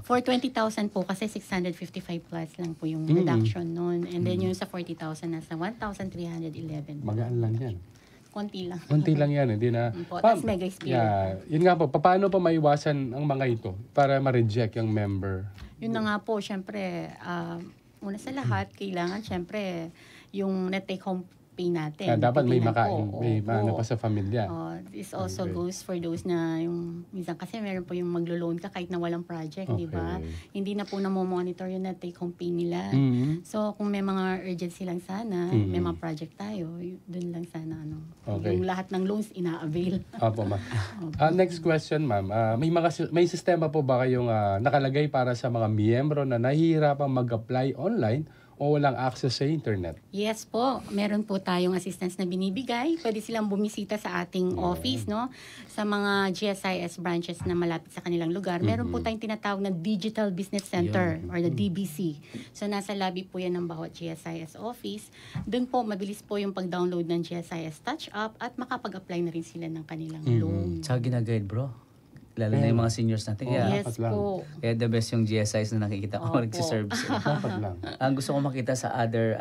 For 20,000 po, kasi 655 plus lang po yung reduction nun. And then yung sa 40,000, nasa 1,311. Magaan lang yan. Konti lang. Konti lang yan, hindi na. Tapos mega experience. Yun nga po, paano pa maiwasan ang mga ito para ma-reject yung member? Yun na nga po, syempre, una sa lahat, kailangan syempre yung net-take home pay natin. Dapat may makain, may ano pa sa pamilya. This also goes for those na yung, minsan kasi meron po yung maglo-loan ka kahit na walang project, di ba? Hindi na po na-monitor yung net-take home pay nila. So, kung may mga urgency lang sana, may mga project tayo, dun lang sana, yung lahat ng loans ina-avail. Opo, ma'am. Next question, ma'am. May sistema po ba kayong nakalagay para sa mga miyembro na nahihirapang mag-apply online o walang access sa internet? Yes po. Meron po tayong assistance na binibigay. Pwede silang bumisita sa ating office, no? Sa mga GSIS branches na malapit sa kanilang lugar. Meron po tayong tinatawag na Digital Business Center or the DBC. So, nasa lobby po yan ng bawat GSIS office. Doon po, mabilis po yung pag-download ng GSIS Touch App at makapag-apply na rin sila ng kanilang loan. Tsaka ginaguide, bro. Lalo na yung mga seniors natin. Yes po. Kaya the best yung GSIs na nakikita ko nagsiservice. Dapat lang. Ang gusto ko makita sa other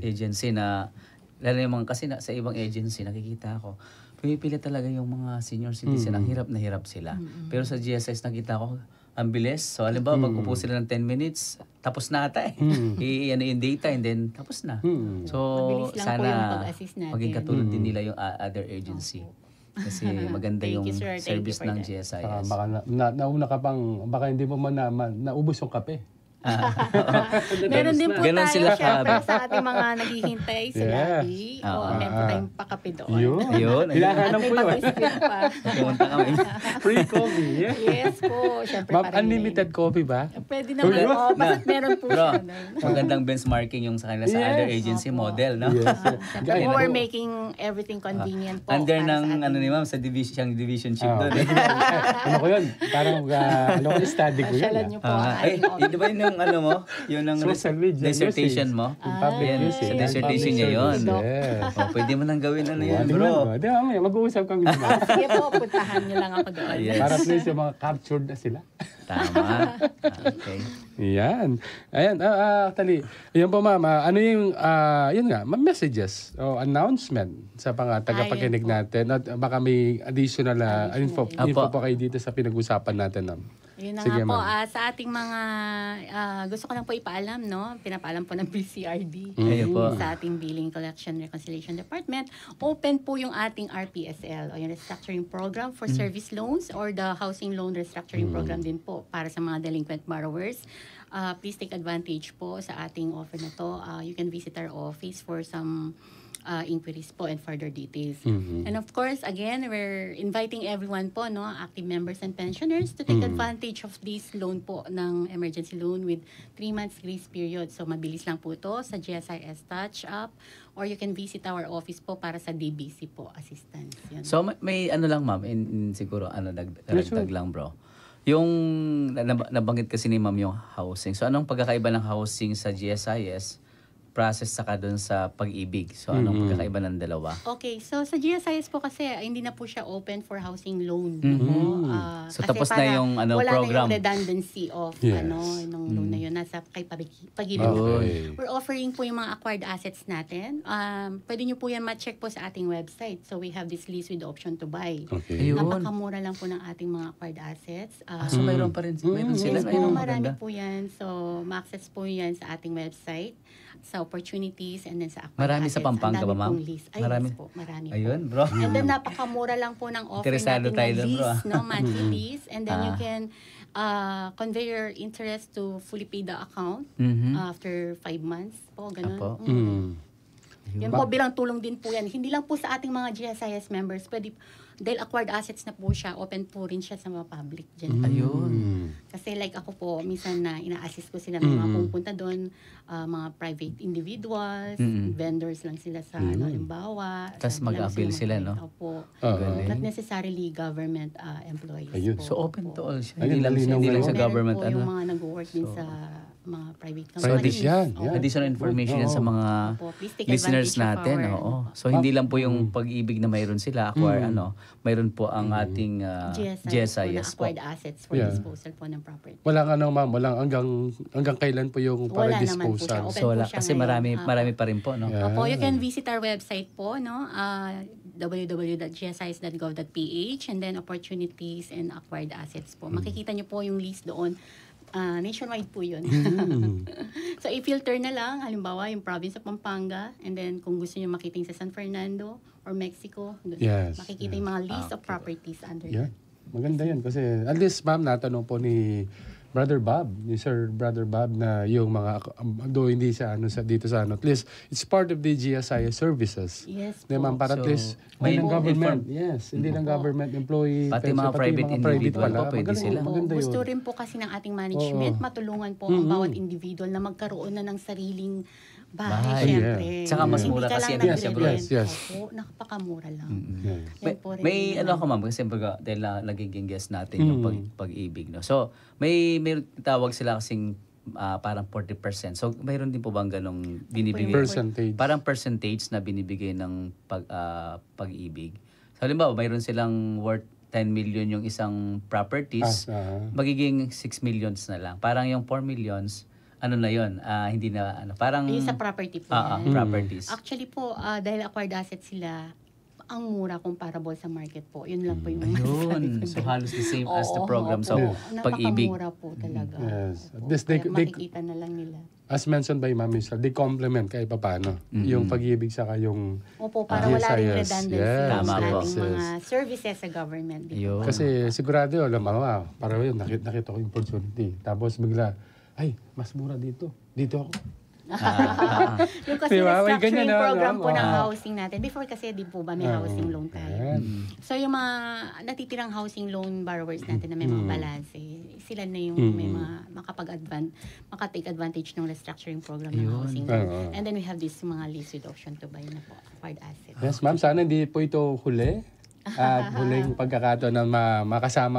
agency na, lalo yung mga, kasi sa ibang agency nakikita ko, pumipili talaga yung mga senior citizen. Ang hirap na hirap sila. Pero sa GSIs nakita ko, ang bilis. So, alimbawa, mag-upo sila ng 10 minutes, tapos na ata yung data, and then tapos na. So, sana maging katulad din nila yung other agency. Kasi maganda yung service ng GSIS. Baka nauna ka pang, baka hindi mo naubos yung kape. Meron din po tayo syempre sa ating mga naghihintay sa lobby. Meron po tayong pakape doon. Yun. Hinahanap po yun. Pumunta kami. Free coffee. Yes po. Syempre unlimited coffee ba? Pwede naman. Basta't meron po siya. Magandang benchmarking yung sa kanila sa other agency model, no? Syempre we're making everything convenient po. Under ng ni ma'am sa division chief doon. Ano ko yun? Parang study ko yun. Pasyalan niyo po. Di ba yun yung yun ang dissertation mo? Sa dissertation niya yun. Pwede mo nang gawin yan, bro. Di ba, mag-uusap kami. Sige po, puntahan niyo lang ako doon. Para please yung mga captured na sila. Tama. Okay. Yan. Ayan, actually, yun po ma'am, ano yung, yun nga, messages o announcement sa tagapakinig natin. At baka may additional info po kayo dito sa pinag-usapan natin, ma'am. Yun na nga po, sa ating mga, gusto ko lang po ipaalam, no? Pinapaalam po ng BCRD sa ating Billing Collection Reconciliation Department. Open po yung ating RPSL o yung Restructuring Program for Service Loans or the Housing Loan Restructuring Program din po para sa mga delinquent borrowers. Please take advantage po sa ating offer na to. You can visit our office for some inquiries po and further details. And of course, again, we're inviting everyone po, no, active members and pensioners to take advantage of this loan po ng emergency loan with 3 months grace period. So, mabilis lang po to sa GSIS Touch App or you can visit our office po para sa DBC po assistance. Yan. So, may ano lang ma'am, siguro dagdag lang bro. Yung nabanggit kasi ni ma'am yung housing. So, anong pagkakaiba ng housing sa GSIS process saka doon sa pag-ibig? So, anong pagkakaiba ng dalawa? Okay. So, sa GSIS po kasi, hindi na po siya open for housing loan. So, tapos na yung program. Wala na yung redundancy of nung loan na yun. Nasa kay pag-ibig. We're offering po yung mga acquired assets natin. Pwede nyo po yan ma-check po sa ating website. So, we have this list with the option to buy. Napakamura lang po ng ating mga acquired assets. So, mayroon pa rin sila. Yes po, marami po yan. So, ma-access po yan sa ating website. sa opportunities, and then sa acquired Marami sa assets. Pampanga Ang ba, dami ma'am? pong list. Ay, Marami. yes po, marami po. Ayun, bro. And then napakamura lang po ng offer Interesado natin tayo ng doon, bro, lease, no, monthly lease. And then you Ah. can convey your interest to fully pay the account after 5 months po, ganun. Apo. Yan po, bilang tulong din po yan. Hindi lang po sa ating mga GSIS members, pwede, dahil acquired assets na po siya, open po rin siya sa mga public dyan. Ayun. Kasi like ako po, minsan na ina-assist ko sila ng mga pupunta doon, mga private individuals, vendors lang sila sa Imbawa. Tas sabi lang mag-avail sila, no? Opo. Galing. Not necessarily government employees Ayun. po. So open to all siya. Ayun, Hindi lang sa Meron government. po yung mga nag-work din sa mga private companies. Pwede yan. Opo. Additional information yan sa mga Opo, please take listeners advantage of natin. our- Oo. So hindi lang po yung pag-ibig na mayroon sila, acquire mayroon po ang ating GSIS po, po. na acquired assets for Yeah. disposal po ng property. Walang ma'am, walang hanggang kailan po yung para Wala naman po siya. disposal. Open So wala po siya kasi ngayon. marami pa rin po, no? Yeah. Opo, you can visit our website po, no? www.gsis.gov.ph, and then opportunities and acquired assets po. Makikita niyo po yung list doon. Nationwide po yun. So, i-filter na lang, halimbawa, yung province of Pampanga, and then kung gusto niyo makita yung sa San Fernando or Mexico, Yes, makikita yung mga list of properties under Yeah. that. Maganda yan kasi at least ma'am natanong po ni Brother Bob, ni Sir Brother Bob na yung mga do hindi sa dito sa at least it's part of the GSIS services. Yes Di po. ma'am, para at So, least may hindi ng government. inform- Yes, hindi ng government employee. Pati mga private individual pala. po, pwede Magaling, sila. Maganda yun. Gusto rin po kasi ng ating management, matulungan po ang bawat individual na magkaroon na ng sariling bahay, Bahay, syempre. yeah. Tsaka mas Hindi mura ka kasi lang yan, syempre. nagre-rent. Yes. Opo, napakamura lang. Yeah. Yan po rin May yung ano ako ma'am kasi dahil nagiging guest natin yung pag-ibig, no. So may tawag sila kasing parang 40%. So mayroon din po bang ganong binibigay? Percentage. Parang percentage na binibigay ng pag-ibig. So halimbawa, mayroon silang worth 10 million yung isang properties, magiging 6 millions na lang. Parang yung 4 millions, ano na yun, hindi na, parang... Yung sa property po yan. properties. Actually po, dahil acquired assets sila, ang mura comparable sa market po. Yun lang po yung Ayun. So halos the same as the program sa pag-ibig. Napakamura po talaga. Yes. Opo. At least Kaya makikita na lang nila. As mentioned by Ma'am Isla, they complement kahit paano. Yung pag-ibig saka yung Opo, para wala rin GSIS. redundancy Yes, sa Tama po. ating mga services sa government. Yun. kasi sigurado alam mo, para yun, nakita ko yung opportunity. Tapos bigla, ay, mas mura dito. Dito ako. Yung kasi Diba? May restructuring ganyan na, program po ng no? housing natin. Before kasi, di po ba, may housing loan tayo. Ayan. So yung mga natitirang housing loan borrowers natin na may mga balance, sila na yung may mga makatake advantage ng restructuring program ng housing loan. And then we have this mga lease with option to buy na po, acquired assets. Yes, ma'am. Sana hindi po ito huli. At huling pagkakataon na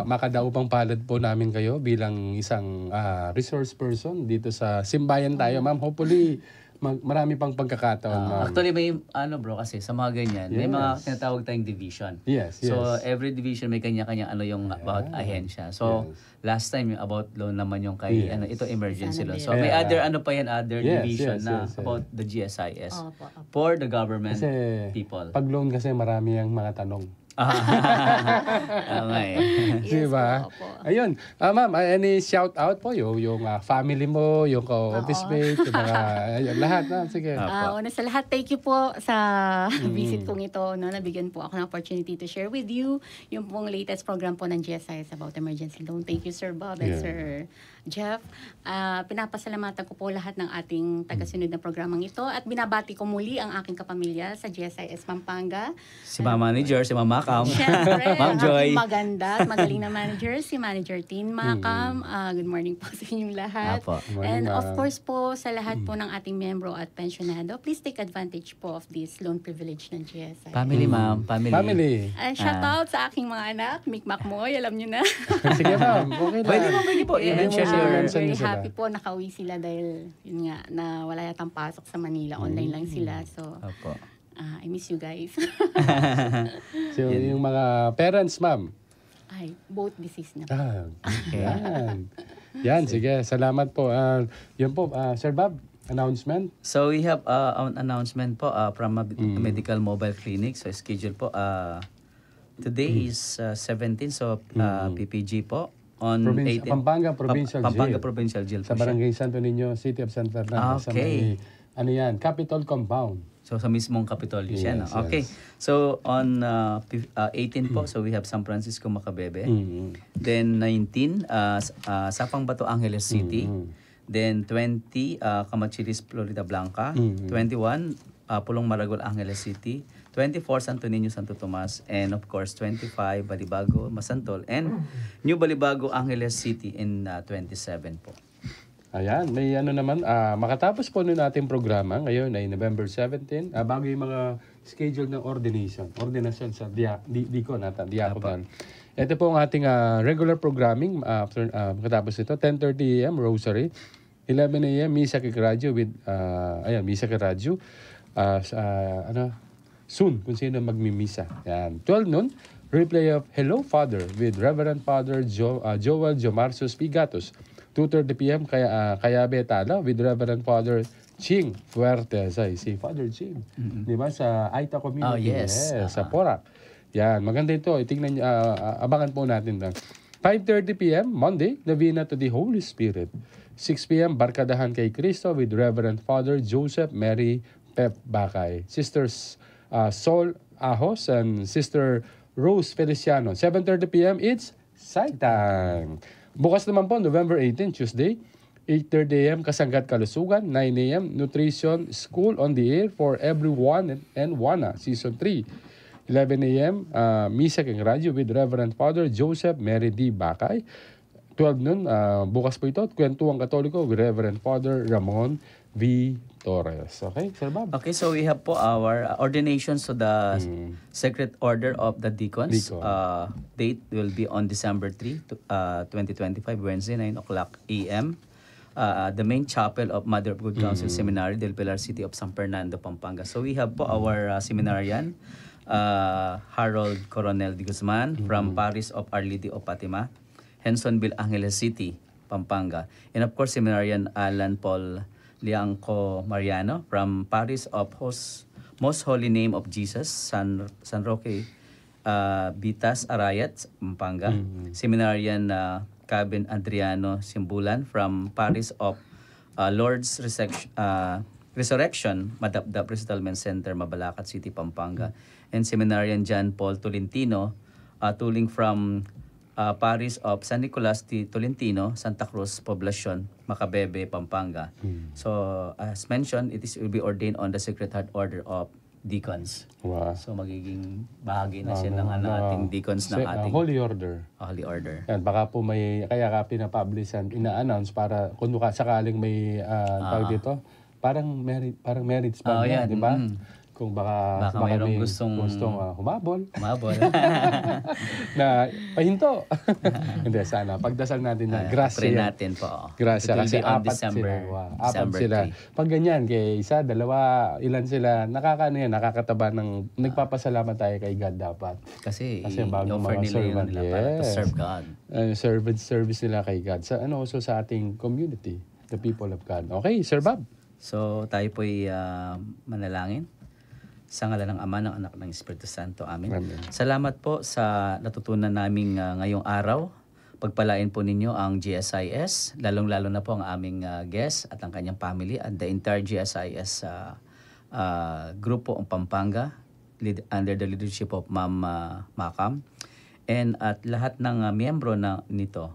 makadaupang palad po namin kayo bilang isang resource person dito sa Simbayan tayo, ma'am. Hopefully, marami pang pagkakataon, ma'am. Actually, may bro, kasi sa mga ganyan, may mga tinatawag tayong division. Yes, yes. So, every division may kanya-kanya yung about ahensya. So, last time yung about loan naman yung kay, ito emergency loan. So, may other division na about the GSIS for the government Kasi people. pag loan kasi marami ang mga tanong. Okay. Diba? Ayun. Ma'am, any shout out po yung family mo, yung office mate, yung mga lahat na. Sige. Una sa lahat, thank you po sa visit kong ito. No? Nabigyan po ako ng opportunity to share with you yung pong latest program po ng GSIS about emergency loan. Thank you, Sir Bob and Sir Jeff. Pinapasalamatan ko po lahat ng ating tagasunod na programang ito at binabati ko muli ang aking kapamilya sa GSIS Pampanga. Si Mama Manager, si Mama Cam. Siyempre, Ma'am Joy. ang maganda at magaling na manager, si Manager Tin Macam. Good morning po sa inyong lahat. Apo. And of course po, sa lahat po ng ating membro at pensionado, please take advantage po of this loan privilege ng GSIS. Family, ma'am. Family. Shout out sa aking mga anak, Mick Macmoy, alam nyo na. Sige, ma'am. Okay lang. Pwede po. I-mention Very happy po, nakauwi sila dahil yun nga, na wala yatang pasok sa Manila. Online lang sila. So, Apo. I miss you guys. So, yung mga parents, ma'am. Ay, both deceased na. Yan, sige. Salamat po. Yan po, Sir Bob, announcement. So we have an announcement po from a medical mobile clinic. So schedule po today is 17, so PPG po on 18. Pampanga Provincial Jail. Pampanga Provincial Jail po sa Barangay Santo Niño, City of San Fernando. Sa may ano yan, Capitol Compound. So sa mismong Kapitolyo siya. No? Yes, Okay. yes. So on 18 po, so we have San Francisco Macabebe. Then 19, Sapang Bato, Angeles City. Then 20, Camachilis, Florida Blanca. 21, Pulong Maragol, Angeles City. 24, Santo Niño, Santo Tomas. And of course, 25, Balibago, Masantol. And New Balibago, Angeles City in 27 po. Ayan, may ano naman, makatapos po nun natin programa ngayon ay November 17, bago yung mga schedule ng ordination sa Diaconal. Ito po ang ating regular programming after makatapos ito, 10:30 a.m. Rosary, 11 a.m. Misa kay Radyo with, Misa kay Radyo, soon kung sino magmimisa. Ayan, 12 noon, replay of Hello Father with Reverend Father Joel Jomarcios Pigatos. 2:30 p.m. Kayabe Tala with Reverend Father Ching Fuertes. Si Father Ching. Di ba? Sa Aita Community. Oh, yes. Sa Porac. Yan. Maganda ito. Itingnan niyo. Abangan po natin. 5:30 p.m. Monday, Novena to the Holy Spirit. 6 p.m. Barkadahan kay Cristo with Reverend Father Joseph Mary Pep Bakay. Sisters Sol Ahos and Sister Rose Feliciano. 7:30 p.m. It's Sight Time. Bukas naman po, November 18, Tuesday, 8:30 a.m. Kasanggat Kalusugan, 9 a.m. Nutrition School on the Air for Everyone and Wana, Season 3. 11 a.m. Misa kay Radyo with Reverend Father Joseph Mary D. Bakay. 12 noon, bukas po ito, Kwentuang Katoliko with Reverend Father Ramon V. Torres. Okay, Sir Bob? Okay, so we have po our ordinations to the Sacred Order of the Deacons. Date will be on December 3, 2025, Wednesday, 9 o'clock a.m. The main chapel of Mother of Good Counsel Seminary del Pilar, City of San Fernando, Pampanga. So we have po our seminarian, Harold Coronel de Guzman from Parish of Our Lady of Fatima, Hensonville, Angeles City, Pampanga. And of course, seminarian Alan Paul Liangco Mariano from Parish of Most Holy Name of Jesus, San Roque, Bitas, Arayat, Pampanga. Seminarian Cabin Adriano Simbulan from Parish of Lord's Resurrection, Madapdap Resettlement Center, Mabalacat City, Pampanga. And Seminarian John Paul Tolentino, tuling from Parish of San Nicolas de Tolentino, Santa Cruz, Poblacion, Macabebe, Pampanga. So, as mentioned, will be ordained on the Sacred Heart Order of Deacons. Wow. So, magiging bahagi na siya ng ating deacons ng ating Holy Order. Holy Order. Yan, baka po kaya ka pinapublish and ina-announce para kung sakaling may tawag dito, parang marriage band yan, di ba? Kung baka mayroong may gustong humabol. Na pahinto. Hindi, sana. Pagdasal natin na grasya. Pray natin po. Grasya. Kasi apat sila. Pag ganyan, kay isa, dalawa, ilan sila, nakakataba ng, nagpapasalamat tayo kay God dapat. Kasi bago i-offer mga nila servant, yun nila para to serve God. Service nila kay God. Also sa ating community, the people of God. Okay, Sir Bob. So, tayo po'y manalangin. Sa ngalan ng Ama, ng Anak, ng Espiritu Santo. Amen. Salamat po sa natutunan naming ngayong araw. Pagpalain po ninyo ang GSIS, lalong-lalo na po ang aming guest at ang kanyang family at the entire GSIS grupo ng Pampanga under the leadership of Ma'am Macam. And at lahat ng miyembro nito,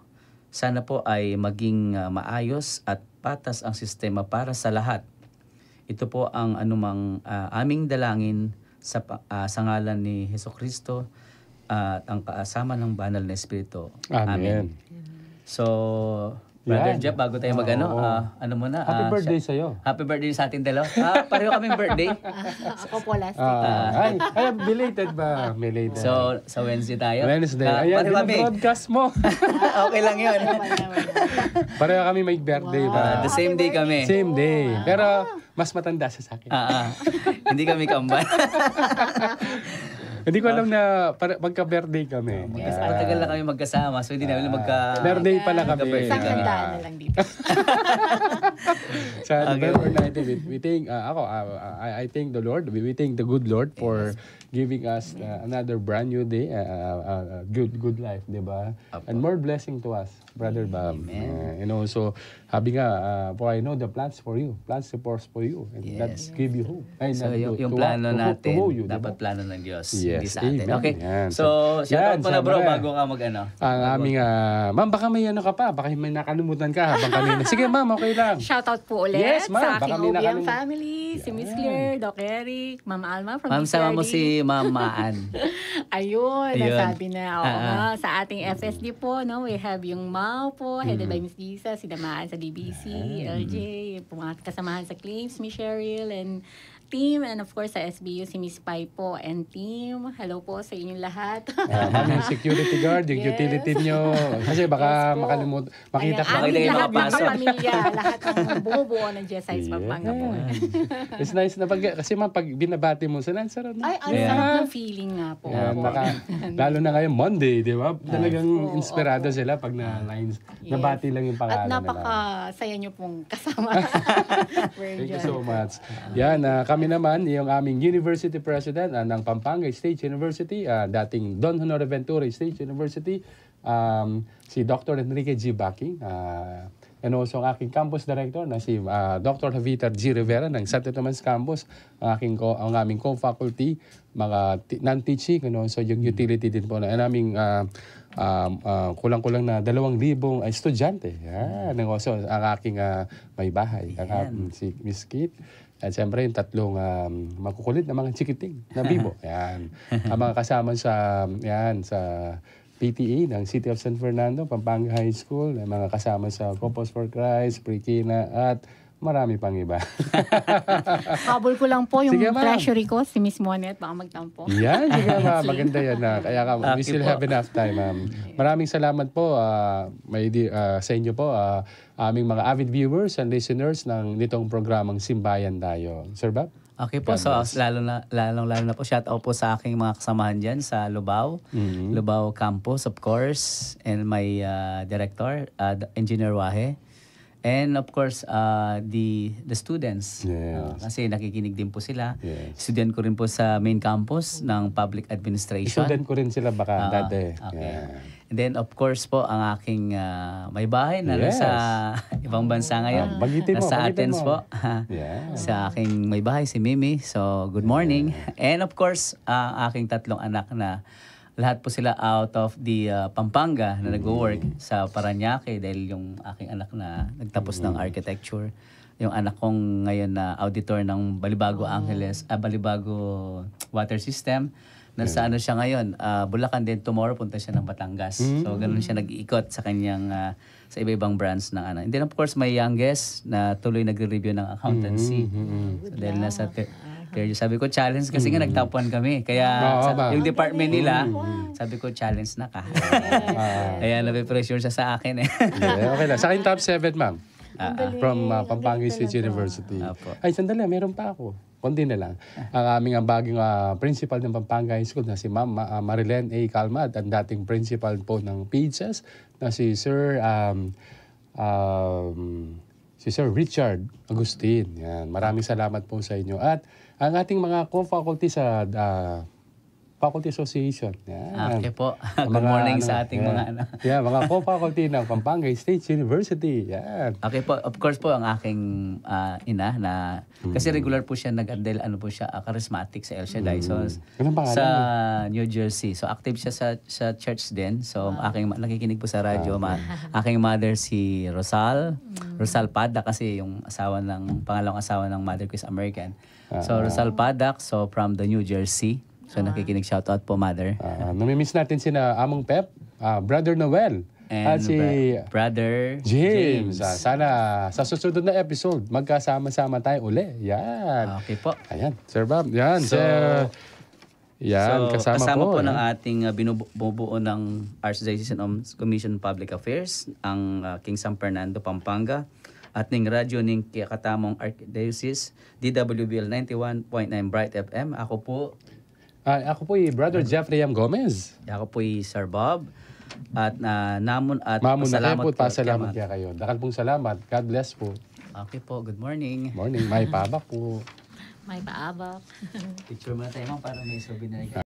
sana po ay maging maayos at patas ang sistema para sa lahat. Ito po ang anumang aming dalangin sa ngalan ni Hesukristo at ang kaasama ng banal na Espiritu. Amen. So, Brother Jeff, bago tayo ano muna? Happy birthday sa'yo. Happy birthday sa ating dalawa. Pareho kaming birthday. Ako po last week. Belated ba? Belated. So, sa Wednesday tayo? Wednesday. Ayan, broadcast mo. Okay lang yun. Pareho kami may birthday ba? The same day kami. Same day. Pero, mas matanda siya sa akin. Hindi kami kambal. Hindi ko alam na magka-birthday kami. Matagal na kami magkasama, so hindi namin birthday pala kami. Isang handaan na lang dito. Sa November 19, we thank, I thank the Lord, we thank the good Lord for giving us another brand new day, good life, di ba? And more blessing to us, Brother Bam. So, sabi nga, for I know the plans for you, plans to prosper you, and that's give you hope. So, yung plano natin, dapat plano ng Diyos, hindi sa atin. Okay, so, shout out po na bro, bago ka mag-ano. Ang aming, ma'am, baka may ano ka pa, baka may nakalimutan ka habang kanina. Sige, ma'am, okay lang. Shout out po ulit sa aking OBM family, si Miss Claire, Doc Eric, Ma'am Alma from Ma'am, sama mo si Ma'am Maan. Ayun, nasabi na. Sa ating FSD po, we have yung MAU po, headed by Miss Lisa, si Damaan sa DBC, LJ, mga kasamahan sa claims, Miss Cheryl, and team, and of course sa SBU si Miss Pai po and team. Hello po sa inyong lahat. Ma'am, yung security guard, yung utility nyo. Kasi baka makita ka. Lahat ng kapamilya, lahat ng bumubuo ng GSIS Pampanga po. It's nice na kasi ma'am, pag binabati mo sila, ang sarap na. Ay, ang sarap ng feeling nga po. Lalo na ngayon, Monday, di ba? Talagang inspirado sila pag na-lines. Nabati lang yung pangalan nila. At napakasaya nyo pong kasama. Thank you so much. Yan, kami naman, yung aming University President ng Pampanga State University, dating Don Honore Ventura State University, si Dr. Enrique G. Backing, and also ang aking campus director na si Dr. Javier G. Rivera ng Santo Tomas Campus, ang aming co-faculty, mga non-teaching, and also yung utility din po na aming kulang-kulang na 2,000 estudyante. Yan. And also ang aking may bahay, si Miss Kate. At siyempre yung 3 makukulit na mga chikiting na bibo. Yan. Ang mga kasama sa PTA ng City of San Fernando, Pampanga High School, ang mga kasama sa Corpus for Christ, Prekina, at marami pang iba. Habol ko lang po yung treasury ko, si Miss Monet, baka magtampo. Yan, sige ma'am. Maganda yan na. Kaya we still have enough time, ma'am. Maraming salamat po sa inyo po, aming mga avid viewers and listeners ng nitong programang Simbayan Tayo. Sir Bob? Okay po, so lalo na po, shout out po sa aking mga kasamahan dyan sa Lubao, Lubao Campus, of course, and my director, Engineer Wahe. And of course, the students. Yes. Kasi nakikinig din po sila. Yes. Student ko rin po sa main campus ng Public Administration. Student ko rin sila baka dati. Okay. Yeah. And then of course po, ang aking may bahay na nasa ibang bansa ngayon. Nasa Athens po. Sa aking may bahay, si Mimi. So, good morning. And of course, ang aking 3 anak na lahat po sila out of the Pampanga na nag-work sa Parañaque dahil yung aking anak na nagtapos ng architecture. Yung anak kong ngayon na auditor ng Balibago Balibago Water System. Nasa ano siya ngayon, Bulacan din, tomorrow punta siya ng Batangas. So ganun siya nag-iikot sa kanyang sa iba-ibang branch ng ano. And then of course my youngest na tuloy nagre-review ng accountancy. So dahil nasa sabi ko, challenge kasi nga nagtapuan kami. Kaya yung department nila, sabi ko, challenge na ka. Kaya nape-pressure siya sa akin eh. Okay lang. Sa akin top 7, ma'am. From Pampanga State University. Ay, sandali, meron pa ako. Kundi na lang. Ang aming bagong principal ng Pampanga High School na si Ma'am Marilyn A. Calmad, ang dating principal po ng PHS na si Sir Richard Agustin. Yan. Maraming salamat po sa inyo. At ang ating mga co-faculty sa Faculty Association. Yan. Okay po. Good morning sa ating mga mga co-faculty ng Pampanga State University. Yan. Okay po. Of course po, ang aking ina na kasi regular po siya nag-andel, charismatic sa El Shaddai. So, sa New Jersey. So, active siya sa church din. So, nakikinig po sa radyo. Aking mother si Rosal Pada kasi yung pangalawang asawa ng mother ko is American. So, Rosal Padak, so from the New Jersey. So, nakikinig, shoutout po, mother. Namimiss natin sina Among Pep, Brother Noel, at si Brother James. Sana sa susunod na episode, magkasama-sama tayo uli. Yan. Okay po. Ayan, Sir Bob. Yan. So, kasama po ng ating binubuo ng Archdiocese Commission on Public Affairs, ang King San Fernando, Pampanga, at ning radyo ning katamong Archdiocese, DWBL 91.9 Bright FM. Ako po Brother Jeffrey M. Gomez. Ako po Sir Bob. At pasalamat kaya kayo. Dakal pong salamat. God bless po. Okay po, good morning. Morning, may pabak po. May paabak. Picture muna tayo, ma'am, para may souvenir.